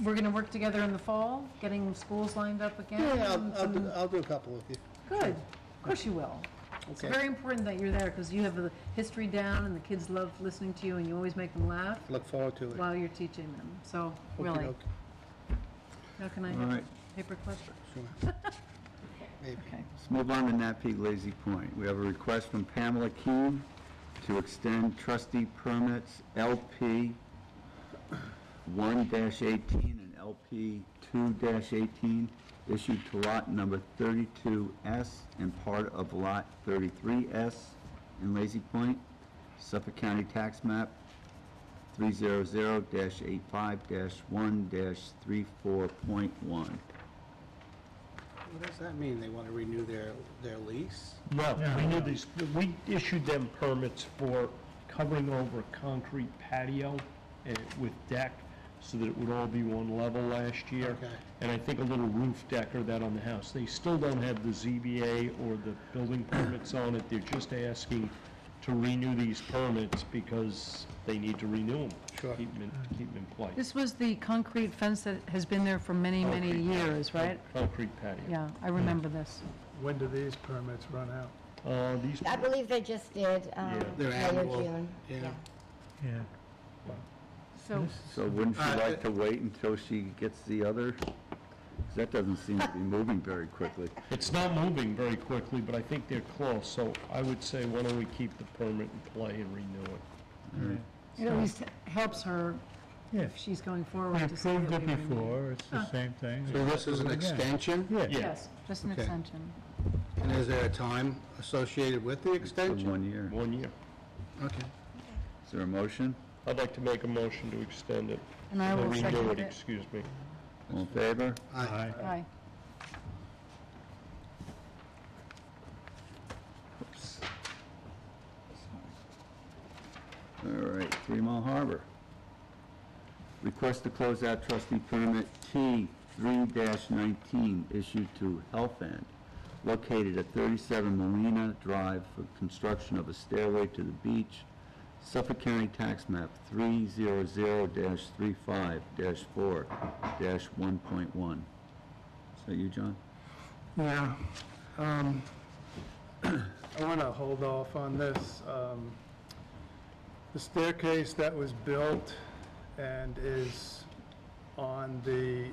We're going to work together in the fall, getting schools lined up again. Yeah, and some- I'll do a couple with you. Good, of course you will. It's Okay. very important that you're there, because you have the history down, and the kids love listening to you, and you always make them laugh Look forward to it. while you're teaching them. So, really, Okey-doke. how can I All have right. a paperclip? Sure. Maybe. Okay. Let's move on to Napeag Lazy Point. We have a request from Pamela Keene to extend trustee permits LP 1-18 and LP 2-18, issued to lot number 32S and part of lot 33S in Lazy Point, Suffolk County Tax Map 300-85-1-34.1. What does that mean? They want to renew their lease? No, we issued them permits for covering over a concrete patio with deck so that it would all be one level last year. Okay. And I think a little roof deck or that on the house. They still don't have the ZBA or the building permits on it. They're just asking to renew these permits because they need to renew them. Sure. Keep them in place. This was the concrete fence that has been there for many, many Concrete patio. years, right? Concrete patio. Yeah, I remember this. When do these permits run out? These, I believe they just did, They're May or annual, June. yeah. Yeah. So, So wouldn't she like to wait until she gets the other? 'Cause that doesn't seem to be moving very quickly. it's not moving very quickly, but I think they're close. So I would say, why don't we keep the permit in play and renew it? it at least helps her Yeah. if she's going We forward to say approved that it we renewed. before, it's the same thing. So this is an Again. extension? Yeah. Yes, just an Okay. extension. And is there a time associated with the For extension? 1 year. 1 year. Okay. Is there a motion? I'd like to make a motion to extend it. And I will Renew second it. excuse me. All in favor? Aye. Aye. Oops. All right, 3 Mile Harbor. Request to close out trustee permit T3-19 issued to Healthend, located at 37 Molina Drive for construction of a stairway to the beach, Suffolk County Tax Map 300-35-4-1.1. Is that you, John? Yeah. I want to hold off on this. The staircase that was built and is on the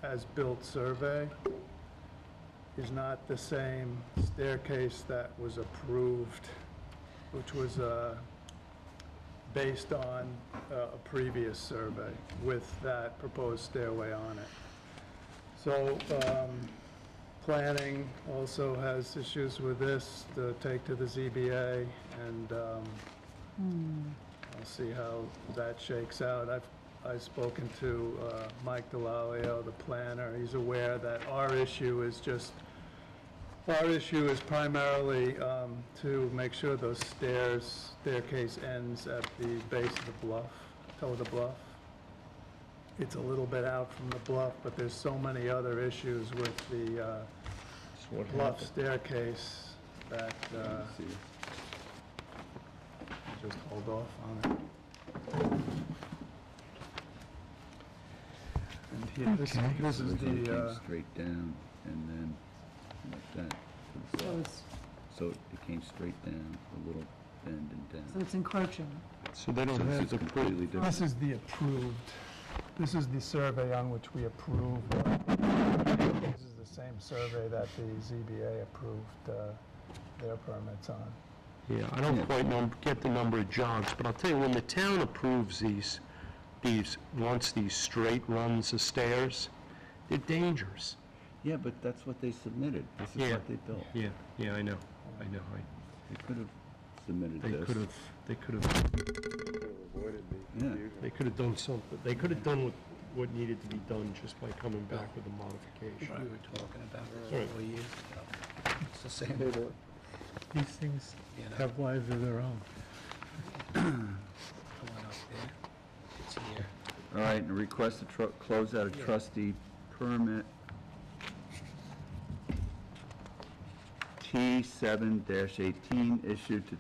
as-built survey is not the same staircase that was approved, which was based on a previous survey with that proposed stairway on it. So, planning also has issues with this to take to the ZBA, and I'll see how that shakes out. I've spoken to Mike Delalio, the planner. He's aware that our issue is primarily to make sure those staircase ends at the base of the bluff, toe of the bluff. It's a little bit out from the bluff, but there's so many other issues with the That's what bluff happened. staircase that See. just hold off on it. And here, this is Originally the, came straight down and then like that. So it's, So it came straight down, a little bend and so down. it's encroaching. So they don't So have this is completely different. this is the approved, this is the survey on which we approved. This is the same survey that the ZBA approved their permits on. Yeah, I don't quite get the number of jobs, but I'll tell you, when the town approves wants these straight runs of stairs, they're dangerous. Yeah, but that's what they submitted. This is Yeah. what they built. Yeah, I know. They could have submitted They this. could have Yeah. They could have done something, they could have done what needed to be done just by coming back with a modification. We were talking about it Right. 4 years ago. It's the same. These things You know, have lives of their own. going up there. It's here. All right, and a request to close out a trustee permit T7-18 issued to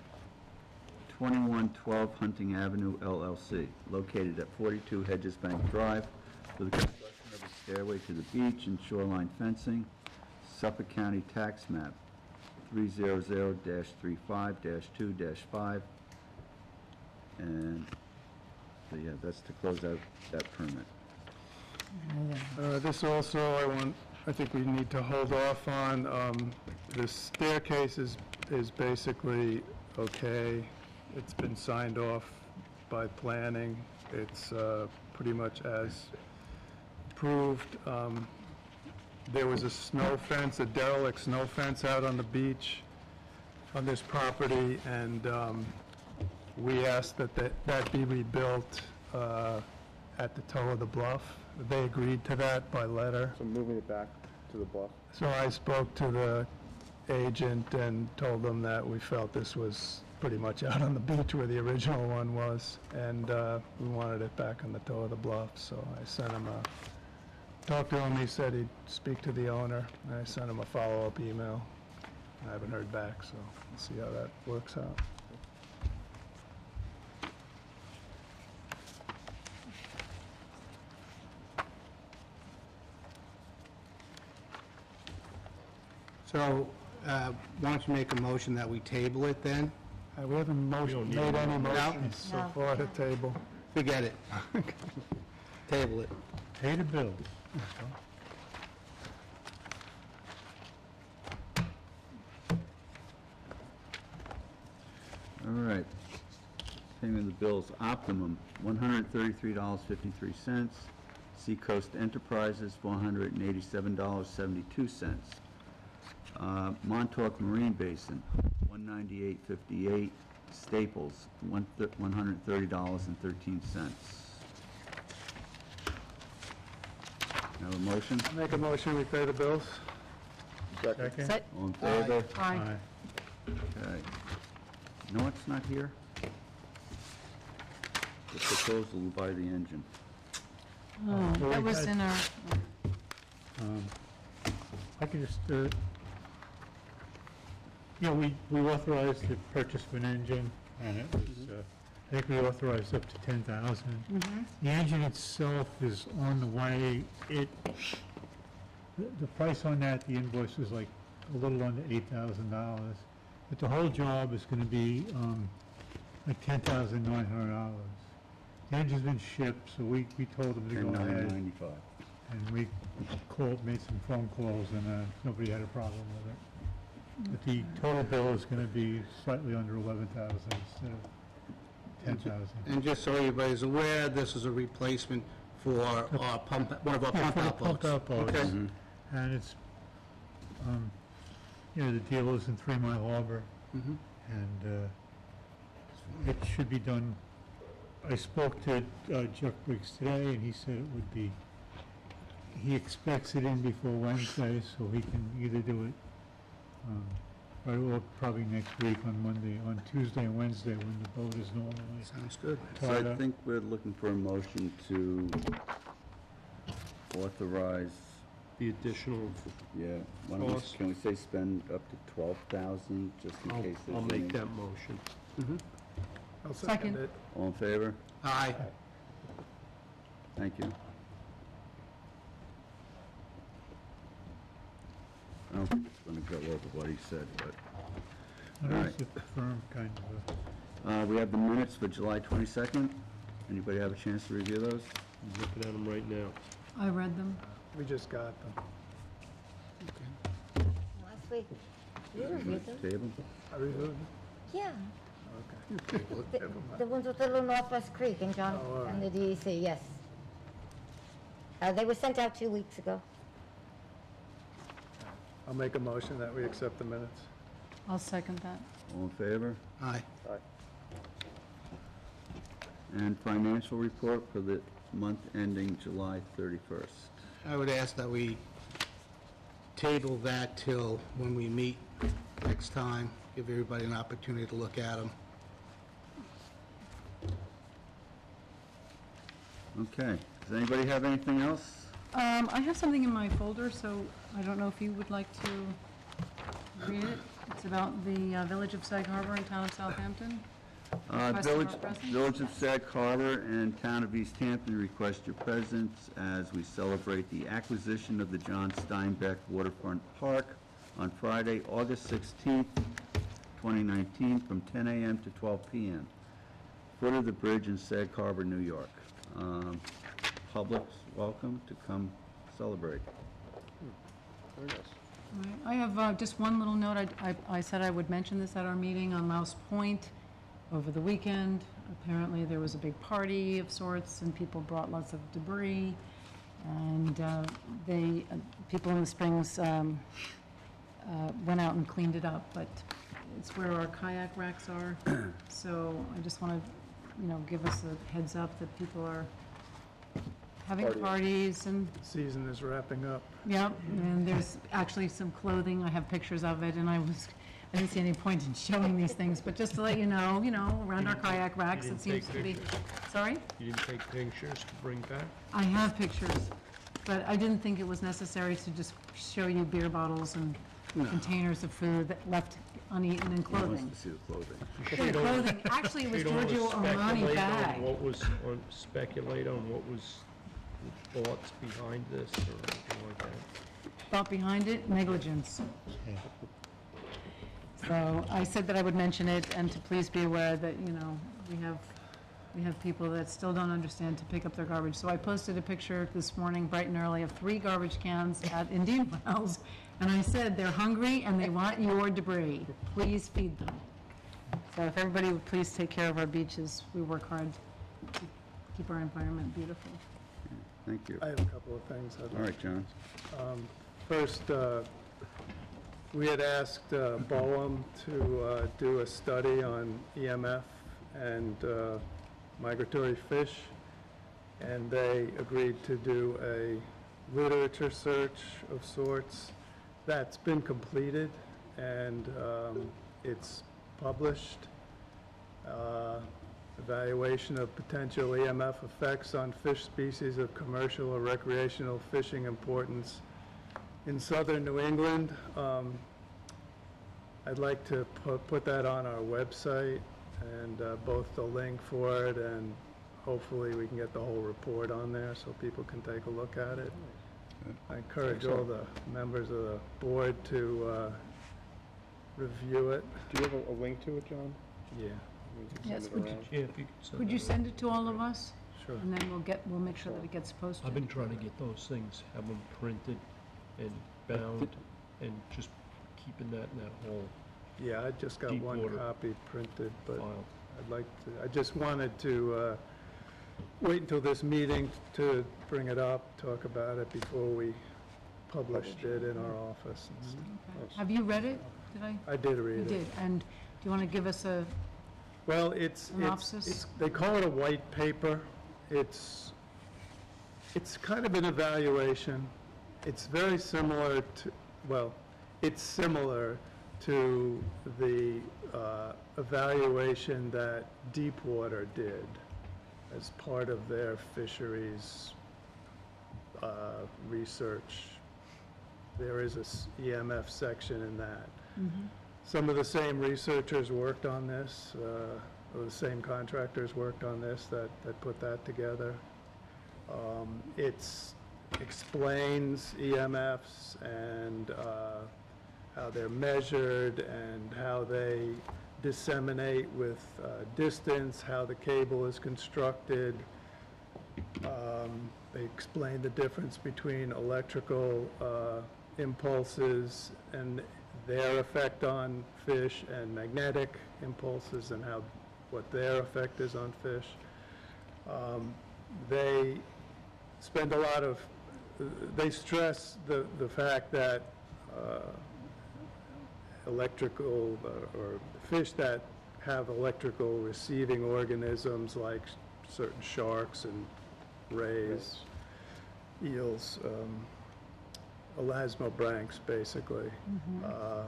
2112 Hunting Avenue LLC, located at 42 Hedges Bank Drive, for the construction of a stairway to the beach and shoreline fencing, Suffolk County Tax Map 300-35-2-5, and, so yeah, that's to close out that permit. This also, I think we need to hold off on. The staircase is basically okay. It's been signed off by planning. It's pretty much as approved, there was a snow fence, a derelict snow fence out on the beach on this property, and we asked that be rebuilt at the toe of the bluff. They agreed to that by letter. So moving it back to the bluff. So I spoke to the agent and told them that we felt this was pretty much out on the beach where the original one was, and we wanted it back on the toe of the bluff, so I sent him talked to him, he said he'd speak to the owner, and I sent him a follow-up email. I haven't heard back, so we'll see how that works out. So, why don't you make a motion that we table it then? We haven't made any motions so No. far at the table. Forget it. Table it. Pay the bills. All right. Payment of the bills, Optimum, $133.53. Seacoast Enterprises, $487.72. Montauk Marine Basin, $198.58. Staples, $130.13. Have a motion? Make a motion, we pay the bills? Second. Second? All in favor? Aye. Okay. No, it's not here? The proposal to buy the engine. Oh, Well, that we was had- in our, I could just, we authorized the purchase of an engine, and it was, I think we authorized up to 10,000. The engine itself is on the way. The price on that, the invoice was like a little under $8,000. But the whole job is gonna be, like $10,900. The engine's been shipped, so we told them to go ahead. $10,995. And we made some phone calls, and nobody had a problem with it. But the total bill is gonna be slightly under 11,000 instead of 10,000. And just so everybody's aware, this is a replacement for our pump, one of our Yeah, for the pump-out boats. pump-out boats. Okay. Mhm. And it's, the deal is in 3 Mile Harbor, Mhm. and it should be done. I spoke to Jeff Briggs today, and he said it would be, he expects it in before Wednesday, so he can either do it, or probably next week on Tuesday and Wednesday, when the boat is normally Sounds good. So tied I up. think we're looking for a motion to authorize, The additional, yeah, why don't we, Cost. can we say spend up to 12,000, just in case there's I'll any? make that motion. I'll Second. it. All in favor? Aye. Thank you. I don't think it's gonna go over what he said, but, And all it's a firm kind of we have the minutes for July 22nd. Anybody have a chance to review those? I'm looking at them right now. I read them. We just got them. Last week. You reviewed them? Table? I reviewed them? Yeah. Okay. The ones with the little Northwest Creek and John, Oh, all right. and the DEC, yes. They were sent out 2 weeks ago. I'll make a motion that we accept the minutes. I'll second that. All in favor? Aye. And financial report for the month ending July 31st. I would ask that we table that till when we meet next time, give everybody an opportunity to look at them. Okay, does anybody have anything else? I have something in my folder, so I don't know if you would like to read it. It's about the Village of Sag Harbor and Town of Southampton. Request of our presence? Village of Sag Harbor and Town of East Hampton request your presence as we celebrate the acquisition of the John Steinbeck Waterfront Park on Friday, August 16th, 2019, from 10 a.m. to 12 p.m. Foot of the bridge in Sag Harbor, New York. Public's welcome to come celebrate. Very nice. Right. I have just one little note. I said I would mention this at our meeting on Mouse Point over the weekend. Apparently, there was a big party of sorts, and people brought lots of debris. And people in the Springs went out and cleaned it up, but it's where our kayak racks are. So I just want to, give us a heads up that people are having Partying. parties and, Season is wrapping up. yep, and there's actually some clothing, I have pictures of it, and I didn't see any point in showing these things, but just to let you know, around our kayak racks, it didn't seems take to be, pictures? sorry? You didn't take pictures to bring back? I have pictures, but I didn't think it was necessary to just show you beer bottles and containers of food that left uneaten and He clothing. wants to see the clothing. The clothing, actually, it was Giorgio Armani bag. Speculate on what was the thoughts behind this or anything like that? Thought behind it, negligence. So I said that I would mention it and to please be aware that, we have people that still don't understand to pick up their garbage. So I posted a picture this morning, bright and early, of 3 garbage cans at Indian Wells, and I said, they're hungry and they want your debris. Please feed them. So if everybody would please take care of our beaches, we work hard to keep our environment beautiful. Thank you. I have a couple of things I'd All like. right, John. First, we had asked Boehm to do a study on EMF and migratory fish, and they agreed to do a literature search of sorts. That's been completed, and it's published. Evaluation of potential EMF effects on fish species of commercial or recreational fishing importance in southern New England. I'd like to put that on our website, and both the link for it, and hopefully we can get the whole report on there so people can take a look at it. I encourage all the members of the board to review it. Do you have a link to it, John? Yeah. We can Yes, send it would you- around. Yeah, if you could send Could you that send it to all of us? Sure. And then we'll make sure that it gets posted. I've been trying to get those things, have them printed and bound, and just keeping that in that whole Yeah, I just got Deep one water. copy printed, but file. I'd like to, I just wanted to wait until this meeting to bring it up, talk about it before we published it in our office and stuff. Okay. Have you read it? Did I? I did You read it. did. And do you want to give us a, Well, it's, Synopsis? they call it a white paper. It's kind of an evaluation. It's very similar to, well, it's similar to the evaluation that Deepwater did as part of their fisheries research. There is a EMF section in that. Some of the same researchers worked on this, or the same contractors worked on this that put that together. It explains EMFs and how they're measured and how they disseminate with distance, how the cable is constructed. They explain the difference between electrical impulses and their effect on fish and magnetic impulses and what their effect is on fish. They spend a lot of, they stress the fact that electrical or fish that have electrical receiving organisms like certain sharks and rays, eels, elasmobranchs basically, are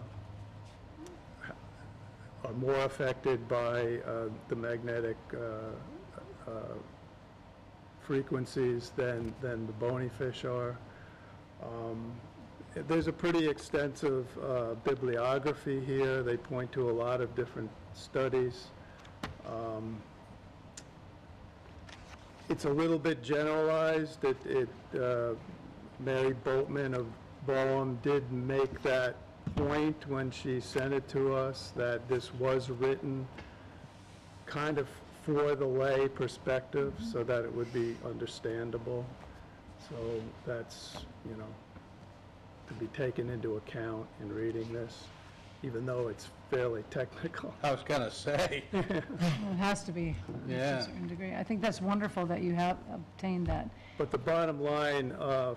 more affected by the magnetic frequencies than the bony fish are. There's a pretty extensive bibliography here. They point to a lot of different studies. It's a little bit generalized. Mary Boatman of Boehm did make that point when she sent it to us, that this was written kind of for the lay perspective so that it would be understandable. So that's, to be taken into account in reading this. even though it's fairly technical. I was gonna say, Well, it has to be to Yeah. a certain degree. I think that's wonderful that you have obtained that. But the bottom line,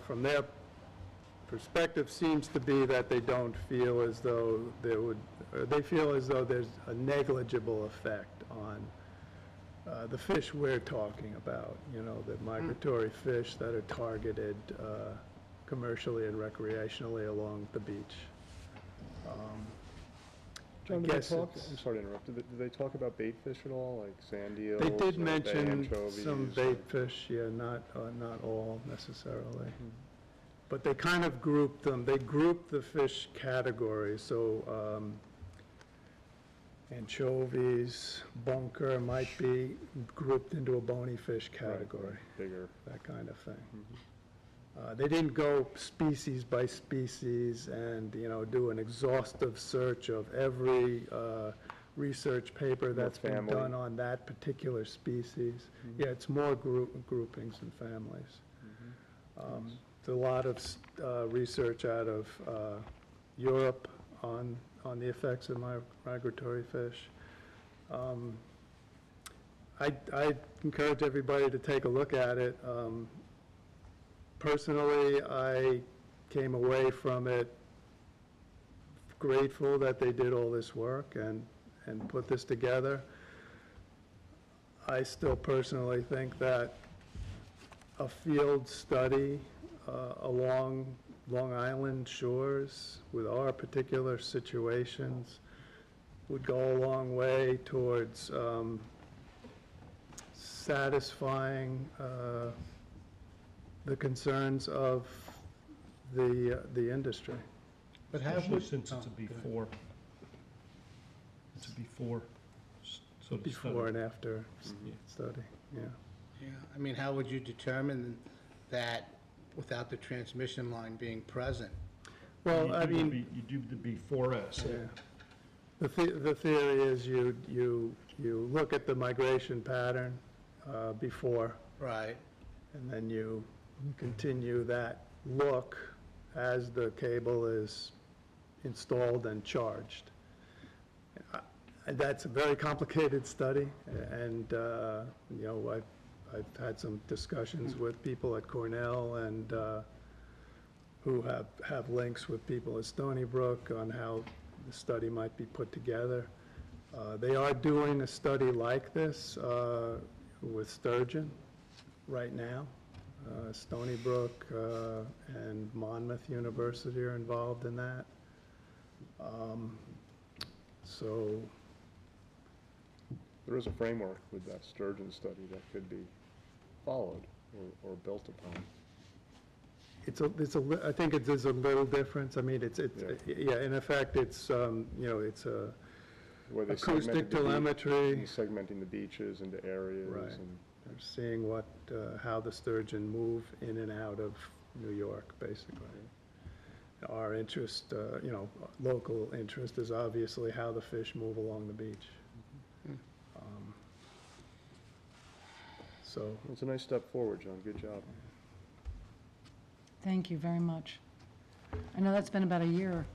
from their perspective, seems to be that they don't feel as though they feel as though there's a negligible effect on the fish we're talking about, the migratory fish that are targeted commercially and recreationally along the beach. John, I did they guess talk, it's- I'm sorry to interrupt, did they talk about bait fish at all, like sand eels? They did or bay mention anchovies some or- bait fish, yeah, not all necessarily. But they kind of grouped them, they grouped the fish categories, so anchovies, bunker might be grouped into a bony fish Right, right, category, Bigger. that kind of thing. They didn't go species by species and, do an exhaustive search of every research paper that's been family. done on that particular species. Yeah, it's more groupings and families. There's a lot of research out of Europe on the effects of migratory fish. I encourage everybody to take a look at it. Personally, I came away from it grateful that they did all this work and put this together. I still personally think that a field study along Long Island shores with our particular situations would go a long way towards satisfying the concerns of the industry. but how Especially would... since it's a oh, go ahead. before. It's a before, so to Before and study. after Yeah. study, yeah. Yeah, I mean, how would you determine that without the transmission line being present? Well, You I do the mean, be- You do the before essay. yeah. The theory is you look at the migration pattern before, Right. and then you continue that look as the cable is installed and charged. That's a very complicated study, and, I've had some discussions with people at Cornell and who have links with people at Stony Brook on how the study might be put together. They are doing a study like this with sturgeon right now. Stony Brook and Monmouth University are involved in that. So, There is a framework with that sturgeon study that could be followed or built upon. I think there's a little difference. I mean, yeah, in effect, it's it's a Where they acoustic segmented the telemetry. segmenting the beaches into areas Right. and. They're seeing how the sturgeon move in and out of New York, basically. Our interest, local interest is obviously how the fish move along the beach. So, It's a nice step forward, John, good job. Thank you very much. I know that's been about a year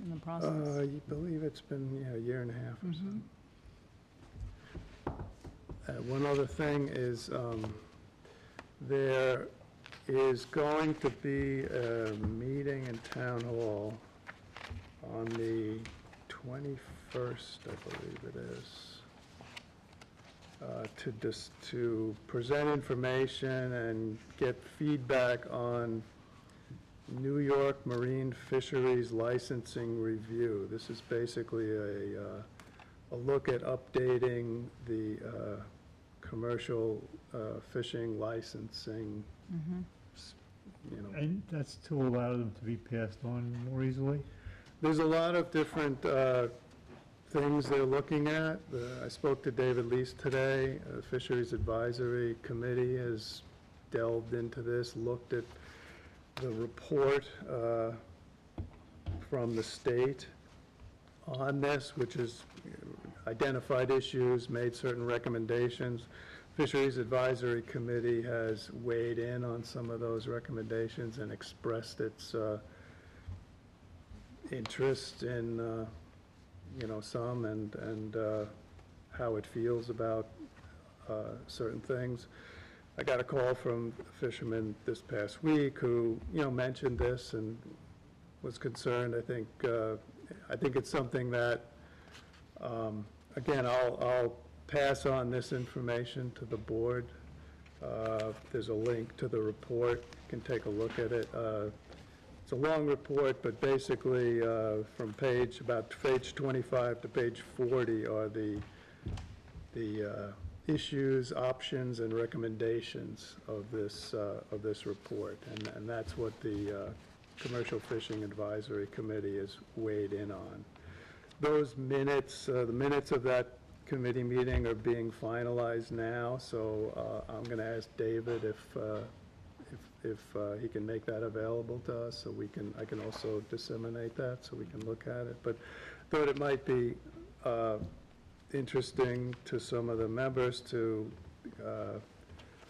in the process. you believe it's been, a year and a half or so. One other thing is, there is going to be a meeting in Town Hall on the 21st, I believe it is, to present information and get feedback on New York Marine Fisheries Licensing Review. This is basically a look at updating the commercial fishing licensing, And that's to allow them to be passed on more easily? There's a lot of different things they're looking at. I spoke to David Least today. The Fisheries Advisory Committee has delved into this, looked at the report from the state on this, which has identified issues, made certain recommendations. Fisheries Advisory Committee has weighed in on some of those recommendations and expressed its interest in some and how it feels about certain things. I got a call from a fisherman this past week who, mentioned this and was concerned. I think it's something that, again, I'll pass on this information to the board. There's a link to the report. You can take a look at it. It's a long report, but basically from page 25 to page 40 are the issues, options, and recommendations of this report, and that's what the Commercial Fishing Advisory Committee is weighed in on. Those minutes, the minutes of that committee meeting are being finalized now, so I'm going to ask David if he can make that available to us, so I can also disseminate that, so we can look at it. But thought it might be interesting to some of the members to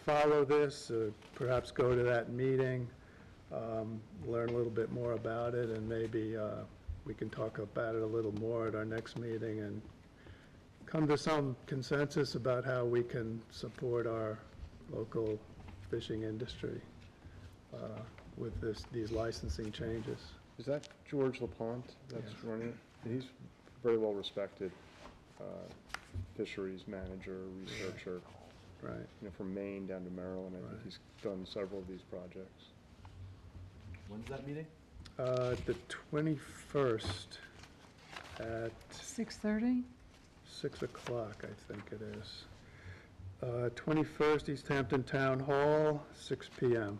follow this, perhaps go to that meeting, learn a little bit more about it, and maybe we can talk about it a little more at our next meeting and come to some consensus about how we can support our local fishing industry with these licensing changes. Is that George LaPont that's running it? He's very well respected fisheries manager, researcher. Right. From Maine down to Maryland. I think he's done several of these projects. When's that meeting? The 21st at 6:30? 6 o'clock, I think it is. 21st, East Hampton Town Hall, 6 p.m.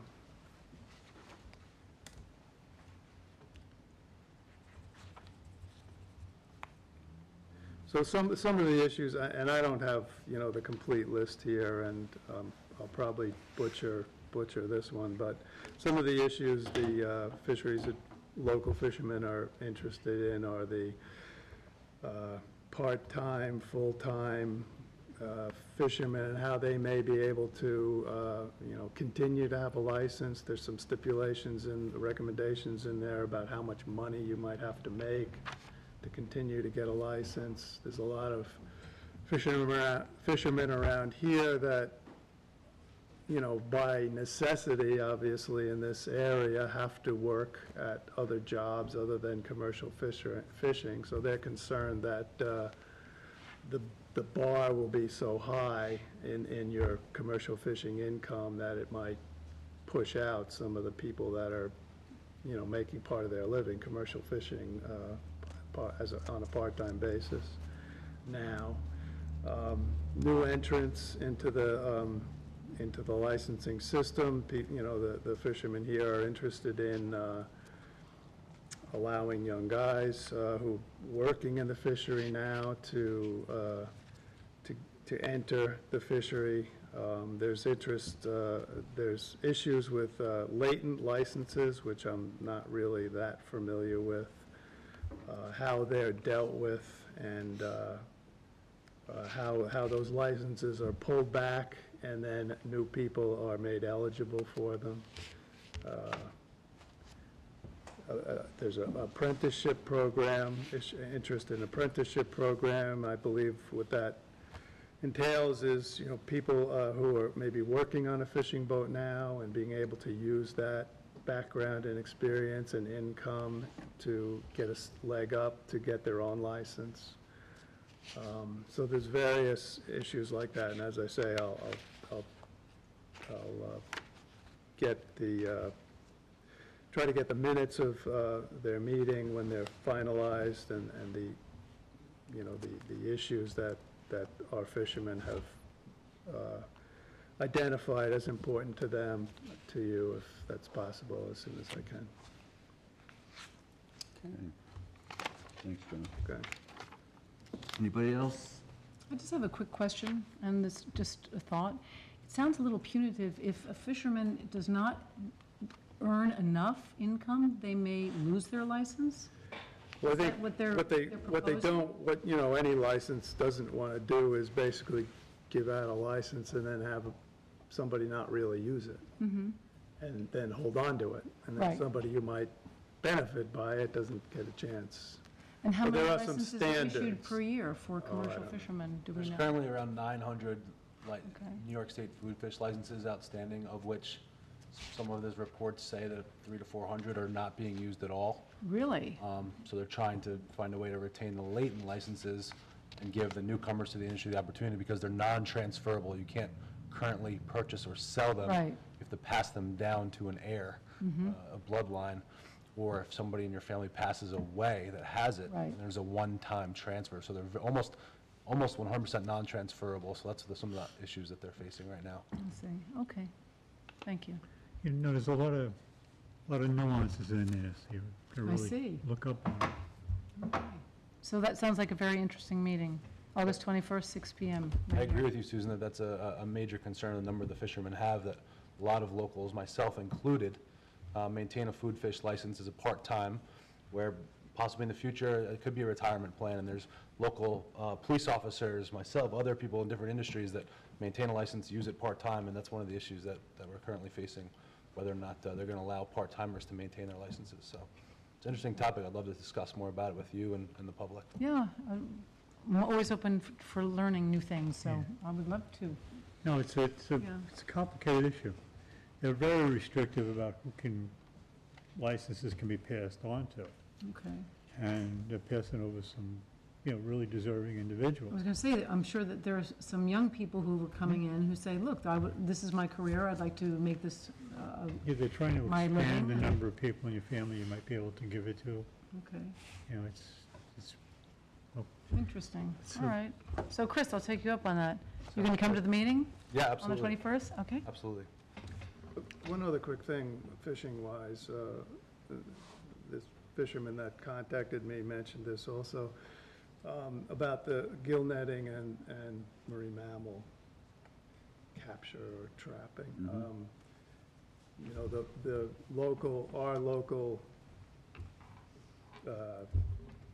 So some of the issues, and I don't have, the complete list here, and I'll probably butcher this one, but some of the issues the fisheries that local fishermen are interested in are the part-time, full-time fishermen, and how they may be able to, continue to have a license. There's some stipulations and recommendations in there about how much money you might have to make to continue to get a license. There's a lot of fishermen around here that, by necessity, obviously, in this area, have to work at other jobs other than commercial fishing. So they're concerned that the bar will be so high in your commercial fishing income that it might push out some of the people that are, making part of their living commercial fishing on a part-time basis now. New entrants into the licensing system. The fishermen here are interested in allowing young guys who are working in the fishery now to enter the fishery. There's interest, there's issues with latent licenses, which I'm not really that familiar with, how they're dealt with, and how those licenses are pulled back and then new people are made eligible for them. There's an apprenticeship program, interest in apprenticeship program. I believe what that entails is, people who are maybe working on a fishing boat now and being able to use that background and experience and income to get a leg up to get their own license. So there's various issues like that, and as I say, I'll get the try to get the minutes of their meeting when they're finalized, and the the issues that our fishermen have identified as important to them, to you, if that's possible, as soon as I can. Okay. Thanks, John. Okay. Anybody else? I just have a quick question, and this just a thought. It sounds a little punitive. If a fisherman does not earn enough income, they may lose their license? Well, I Is think that what they're what they proposing? don't, any license doesn't want to do is basically give out a license and then have somebody not really use it, and then hold on to it. And then Right. somebody who might benefit by it doesn't get a chance. And how But many there are some licenses are issued standards. per year for I commercial don't know. fishermen? Do we There's know? currently around 900 Okay. New York State food fish licenses outstanding, of which some of those reports say that 300 to 400 are not being used at all. Really? So they're trying to find a way to retain the latent licenses and give the newcomers to the industry the opportunity, because they're non-transferable. You can't currently purchase or sell them. Right. You have to pass them down to an heir, a bloodline, or if somebody in your family passes away that has it, Right. there's a one-time transfer. So they're almost 100% non-transferable. So that's some of the issues that they're facing right now. I see. Okay. Thank you. You know, there's a lot of nuances in there, so you can I really see. look up on it. So that sounds like a very interesting meeting. August 21st, 6 PM. I agree with you, Susan, that that's a major concern a number of the fishermen have, that a lot of locals, myself included, maintain a food fish license as a part-time, where possibly in the future, it could be a retirement plan, and there's local police officers, myself, other people in different industries that maintain a license, use it part-time, and that's one of the issues that we're currently facing, whether or not they're going to allow part-timers to maintain their licenses. So it's an interesting topic. I'd love to discuss more about it with you and the public. Yeah, I'm always open for learning new things, so I would love to. No, it's a complicated issue. They're very restrictive about licenses can be passed on to, Okay. and they're passing over some, really deserving I individuals. was going to say that I'm sure that there's some young people who are coming in who say, look, this is my career, I'd like to make this, Yeah, they're trying to my expand the living. number of people in your family you might be able to give it to. okay, It's interesting. So- All right. So Chris, I'll take you up on that. You're going to come to the meeting Yeah, on the absolutely. 21st? Okay. Absolutely. One other quick thing, fishing-wise, this fisherman that contacted me mentioned this also, about the gill netting and marine mammal capture or trapping. Our local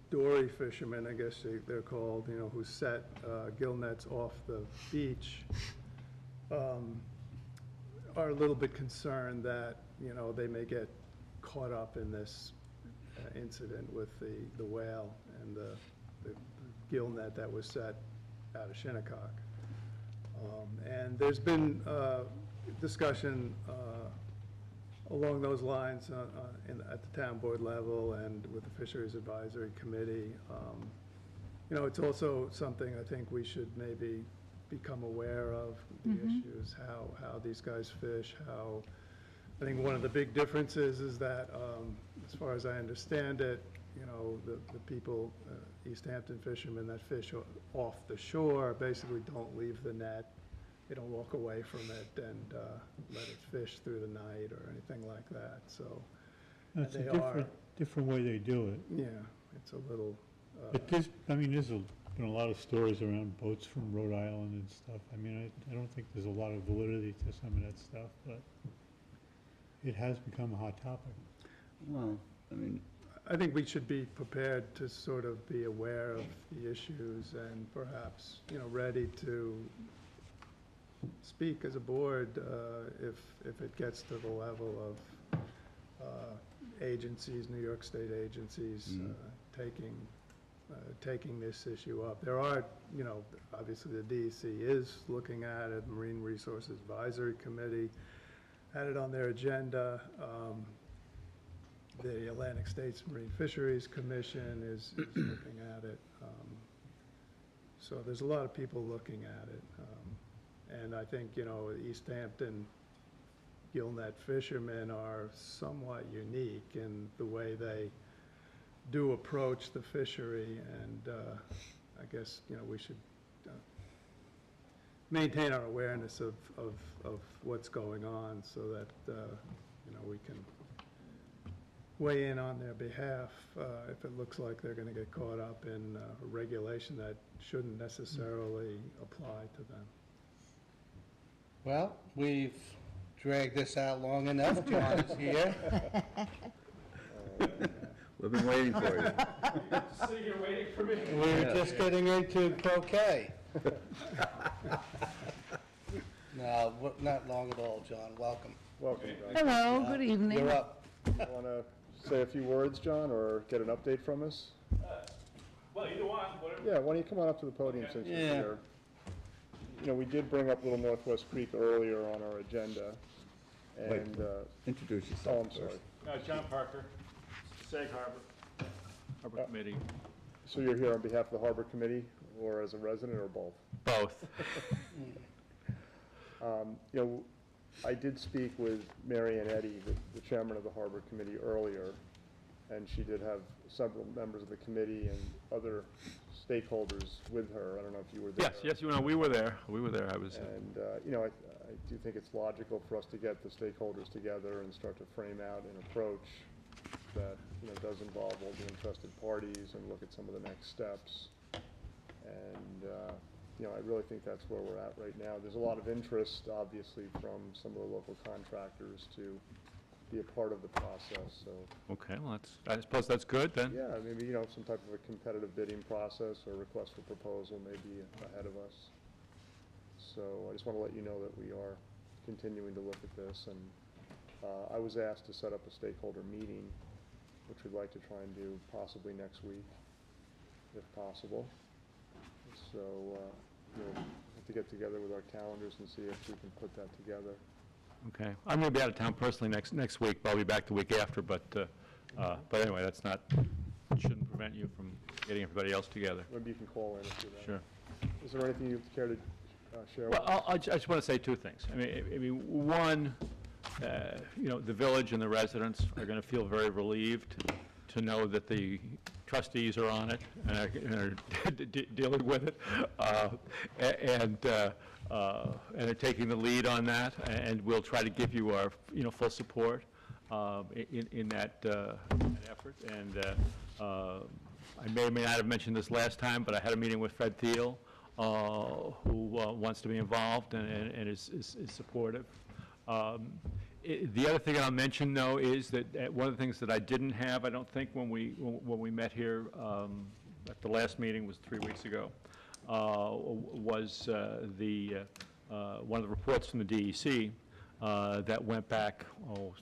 dory fishermen, I guess they're called, who set gill nets off the beach, are a little bit concerned that, they may get caught up in this incident with the whale and the gill net that was set out of Shinnecock. And there's been discussion along those lines at the town board level and with the Fisheries Advisory Committee. It's also something I think we should maybe become aware of, the issues, how these guys fish, I think one of the big differences is that, as far as I understand it, the people, East Hampton fishermen that fish off the shore basically don't leave the net. They don't walk away from it and let it fish through the night or anything like that, so. It's a they different way they do it. Yeah, it's a little. But there's been a lot of stories around boats from Rhode Island and stuff. I don't think there's a lot of validity to some of that stuff, but it has become a hot topic. Well, I think we should be prepared to sort of be aware of the issues and perhaps, ready to speak as a board if it gets to the level of agencies, New York State agencies, taking this issue up. There are, obviously the DEC is looking at it, Marine Resources Advisory Committee had it on their agenda. The Atlantic States Marine Fisheries Commission is looking at it. So there's a lot of people looking at it. And I think, East Hampton gillnet fishermen are somewhat unique in the way they do approach the fishery, and I guess, we should maintain our awareness of what's going on so that, we can weigh in on their behalf if it looks like they're going to get caught up in a regulation that shouldn't necessarily apply to them. Well, we've dragged this out long enough. John is here. we've been waiting for you. So you're waiting for me? We're just getting into croquet. No, not long at all, John. Welcome. Welcome, John. Hello, good evening. You're up. Want to say a few words, John, or get an update from us? Well, either one, whatever. Yeah, why don't you come on up to the podium since you're here? You know, we did bring up Little Northwest Creek earlier on our agenda, and, Introduce oh, yourself I'm sorry. first. John Parker, Sag Harbor, Harbor Committee. So you're here on behalf of the Harbor Committee, or as a resident, or both? Both. You know, I did speak with Mary Ann Eddy, the chairman of the Harbor Committee, earlier, and she did have several members of the committee and other stakeholders with her. I don't know if you were there. Yes, you know, we were there. I was. And, you know, I do think it's logical for us to get the stakeholders together and start to frame out an approach that, you know, does involve all the interested parties and look at some of the next steps. And, you know, I really think that's where we're at right now. There's a lot of interest, obviously, from some of the local contractors to be a part of the process, so. Okay, well, I suppose that's good then. Yeah, maybe, you know, some type of a competitive bidding process or request for proposal may be ahead of us. So I just want to let you know that we are continuing to look at this, and I was asked to set up a stakeholder meeting, which we'd like to try and do possibly next week, if possible. So we'll have to get together with our calendars and see if we can put that together. Okay, I'm going to be out of town personally next week, but I'll be back the week after, but anyway, that's not, shouldn't prevent you from getting everybody else together. Maybe you can call in if you're there. Sure. Is there anything you care to share with us? Well, I just want to say two things. I mean, one, you know, the village and the residents are going to feel very relieved to know that the trustees are on it and are dealing with it, and are taking the lead on that, and we'll try to give you our, you know, full support in that effort. And I may or may not have mentioned this last time, but I had a meeting with Fred Thiel, who wants to be involved and is supportive. The other thing I'll mention, though, is that one of the things that I didn't have, I don't think, when we met here at the last meeting, was 3 weeks ago, was one of the reports from the DEC that went back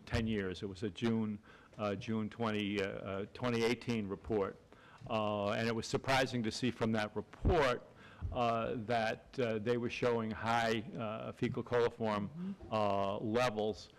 10 years. It was a June 2018 report, and it was surprising to see from that report that they were showing high fecal coliform levels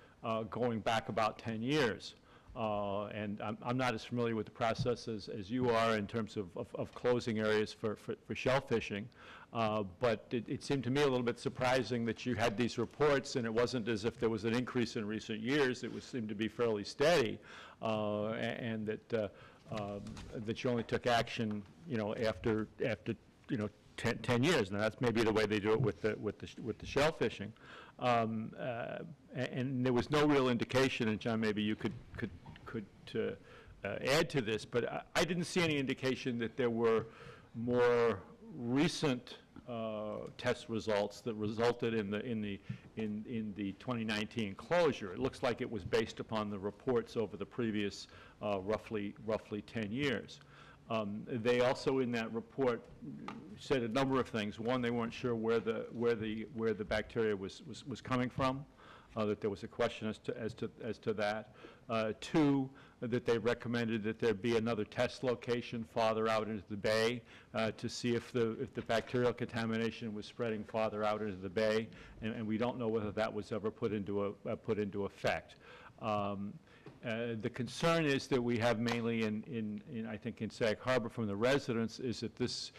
going back about 10 years. And I'm not as familiar with the process as you are in terms of closing areas for shellfishing, but it seemed to me a little bit surprising that you had these reports, and it wasn't as if there was an increase in recent years. It seemed to be fairly steady, and that you only took action, you know, after you know, 10 years. Now, that's maybe the way they do it with the shellfishing. And there was no real indication, and John, maybe you could add to this, but I didn't see any indication that there were more recent test results that resulted in the 2019 closure. It looks like it was based upon the reports over the previous roughly 10 years. They also, in that report, said a number of things. One, they weren't sure where the bacteria was coming from, that there was a question as to that. Two, that they recommended that there be another test location farther out into the bay to see if the bacterial contamination was spreading farther out into the bay, and we don't know whether that was ever put into effect. The concern is that we have mainly I think in Sag Harbor from the residents is that this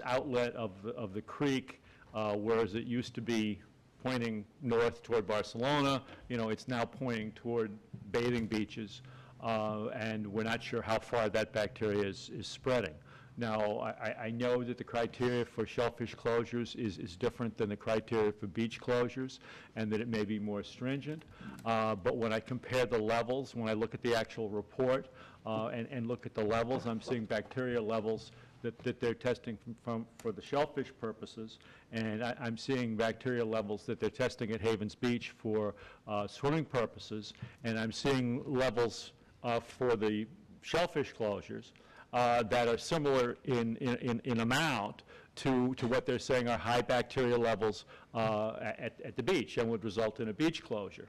outlet of the creek, whereas it used to be pointing north toward Barcelona, you know, it's now pointing toward bathing beaches, and we're not sure how far that bacteria is spreading. Now, I know that the criteria for shellfish closures is different than the criteria for beach closures, and that it may be more stringent. But when I compare the levels, when I look at the actual report and look at the levels, I'm seeing bacteria levels that they're testing for the shellfish purposes, and I'm seeing bacteria levels that they're testing at Havens Beach for swimming purposes, and I'm seeing levels for the shellfish closures that are similar in amount to what they're saying are high bacteria levels at the beach and would result in a beach closure.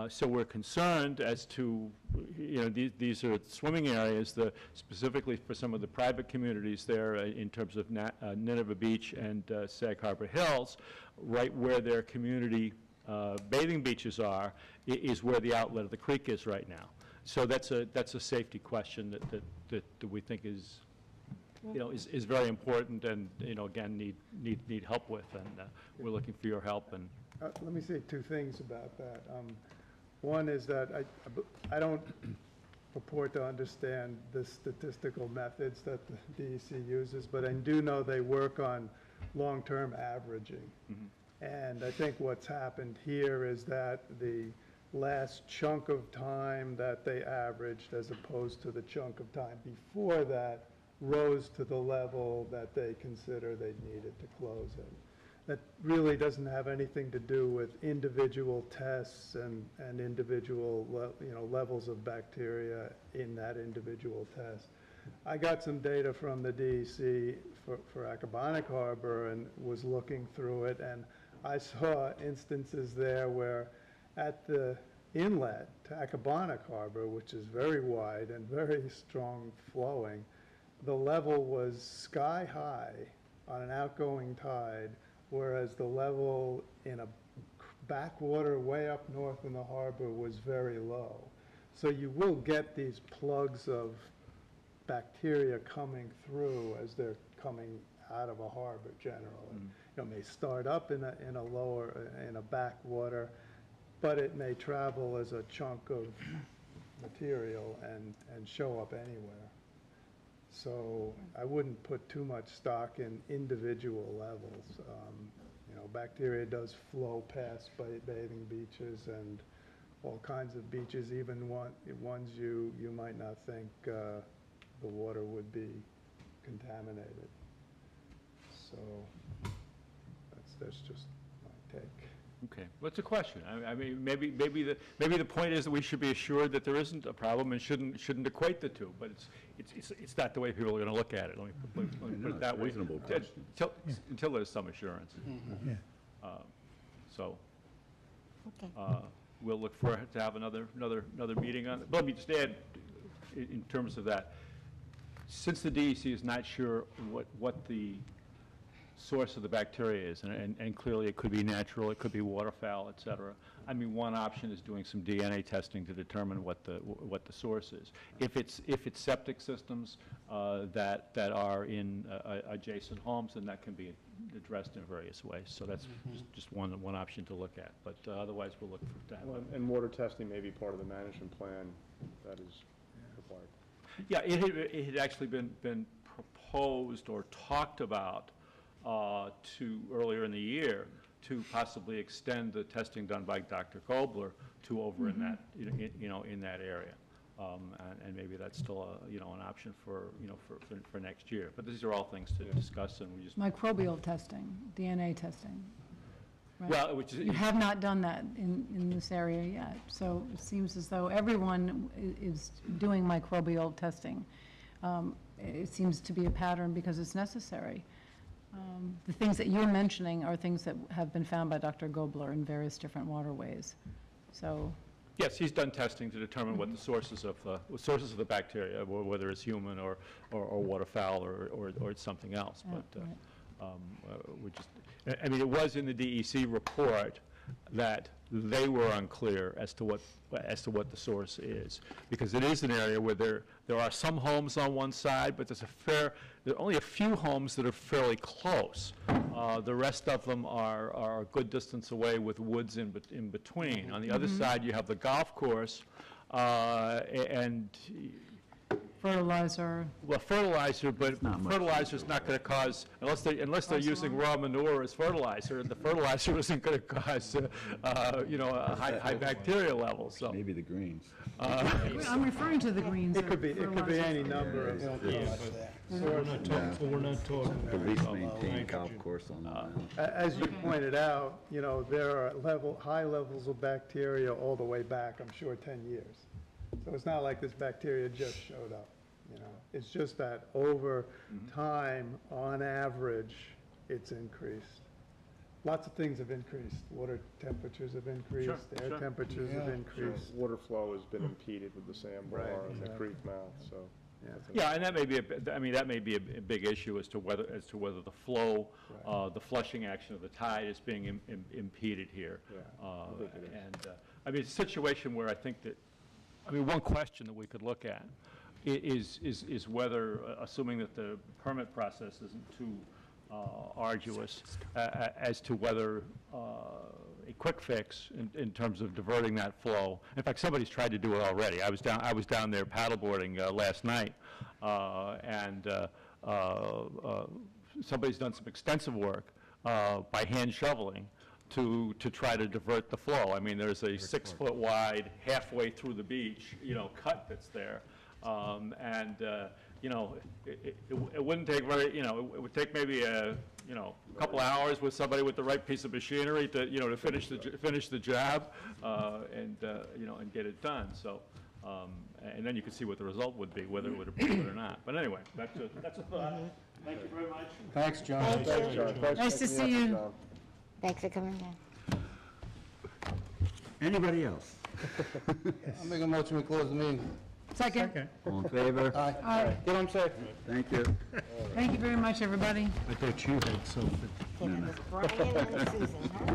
So we're concerned as to, these are swimming areas, specifically for some of the private communities there in terms of Nineveh Beach and Sag Harbor Hills, right where their community bathing beaches are, is where the outlet of the creek is right now. So that's a safety question that we think is very important and, again, need help with, and we're looking for your help. And Let me say two things about that. One is that I don't purport to understand the statistical methods that the DEC uses, but I do know they work on long-term averaging. And I think what's happened here is that the last chunk of time that they averaged, as opposed to the chunk of time before that, rose to the level that they consider they needed to close it. That really doesn't have anything to do with individual tests and individual levels of bacteria in that individual test. I got some data from the DEC for Accabonac Harbor and was looking through it, and I saw instances there where at the inlet to Accabonac Harbor, which is very wide and very strong flowing, the level was sky high on an outgoing tide, whereas the level in a backwater way up north in the harbor was very low. So you will get these plugs of bacteria coming through as they're coming out of a harbor generally. It may start up in a backwater, but it may travel as a chunk of material and show up anywhere. So I wouldn't put too much stock in individual levels. Bacteria does flow past bathing beaches and all kinds of beaches, even ones you might not think the water would be contaminated. So that's just my take. okay, what's the question? I mean, maybe the point is that we should be assured that there isn't a problem and shouldn't equate the two, but it's not the way people are going to look at it. Let me put it that way. Reasonable question. Until there's some assurance. Yeah. So Okay. we'll look for to have another meeting on it. But let me just add, in terms of that, since the DEC is not sure what the source of the bacteria is, and clearly it could be natural, it could be waterfowl, et cetera. I mean, one option is doing some DNA testing to determine what the source is. If it's septic systems that are in adjacent homes, then that can be addressed in various ways. So that's just one option to look at. But otherwise, we'll look for that. And water testing may be part of the management plan that is required. Yeah, it had actually been proposed or talked about to earlier in the year to possibly extend the testing done by Dr. Gobler to over in that in that area, and maybe that's still an option for for next year. But these are all things to discuss, and we just Microbial testing, DNA testing. Right? well, which is You have not done that in this area yet, so it seems as though everyone is doing microbial testing. It seems to be a pattern because it's necessary. The things that you're mentioning are things that have been found by Dr. Gobler in various different waterways. So, yes, he's done testing to determine what the sources of the bacteria, whether it's human or waterfowl or it's something else. But we just, I mean, it was in the DEC report that they were unclear as to what the source is, because it is an area where there are some homes on one side, but there are only a few homes that are fairly close. The rest of them are a good distance away with woods in between. On the other side, you have the golf course, and fertilizer. well, fertilizer, but fertilizer's not going to cause, unless they're using raw manure as fertilizer, the fertilizer isn't going to cause, a high bacteria level, so. Maybe the greens. I'm referring to the greens. It could be any number of We're not talking. At least maintain golf course on the island. As you pointed out, there are high levels of bacteria all the way back, I'm sure, 10 years. So it's not like this bacteria just showed up, It's just that over time, on average, it's increased. lots of things have increased. Water temperatures have increased, air sure. temperatures have increased. Water flow has been impeded with the sandbar Right, and the exactly. creek mouth, so. Yeah. Yeah, and that may be, that may be a big issue as to whether the flow, the flushing action of the tide is being impeded here. Yeah, I think it is. And, I mean, it's a situation where I think that, I mean, one question that we could look at is whether, assuming that the permit process isn't too arduous, as to whether a quick fix in terms of diverting that flow. In fact, somebody's tried to do it already. I was down there paddleboarding last night, and somebody's done some extensive work by hand shoveling to try to divert the flow. I mean, there's a 6-foot wide, halfway through the beach, cut that's there. It wouldn't take very, it would take maybe a couple hours with somebody with the right piece of machinery to finish the job, and get it done. So, and then you could see what the result would be, whether it would approve it or not. But anyway, that's a thought. Thank you very much. Thanks, John. Thank Thanks, you. John. Thanks Nice for to picking see up, you. John. Thanks for coming down. Anybody else? I'll make a motion to close the meeting. Second. All in favor? Aye. Get home safe. Thank you. Thank you very much, everybody. I thought you had something. Okay, that was Brian and Susan, huh?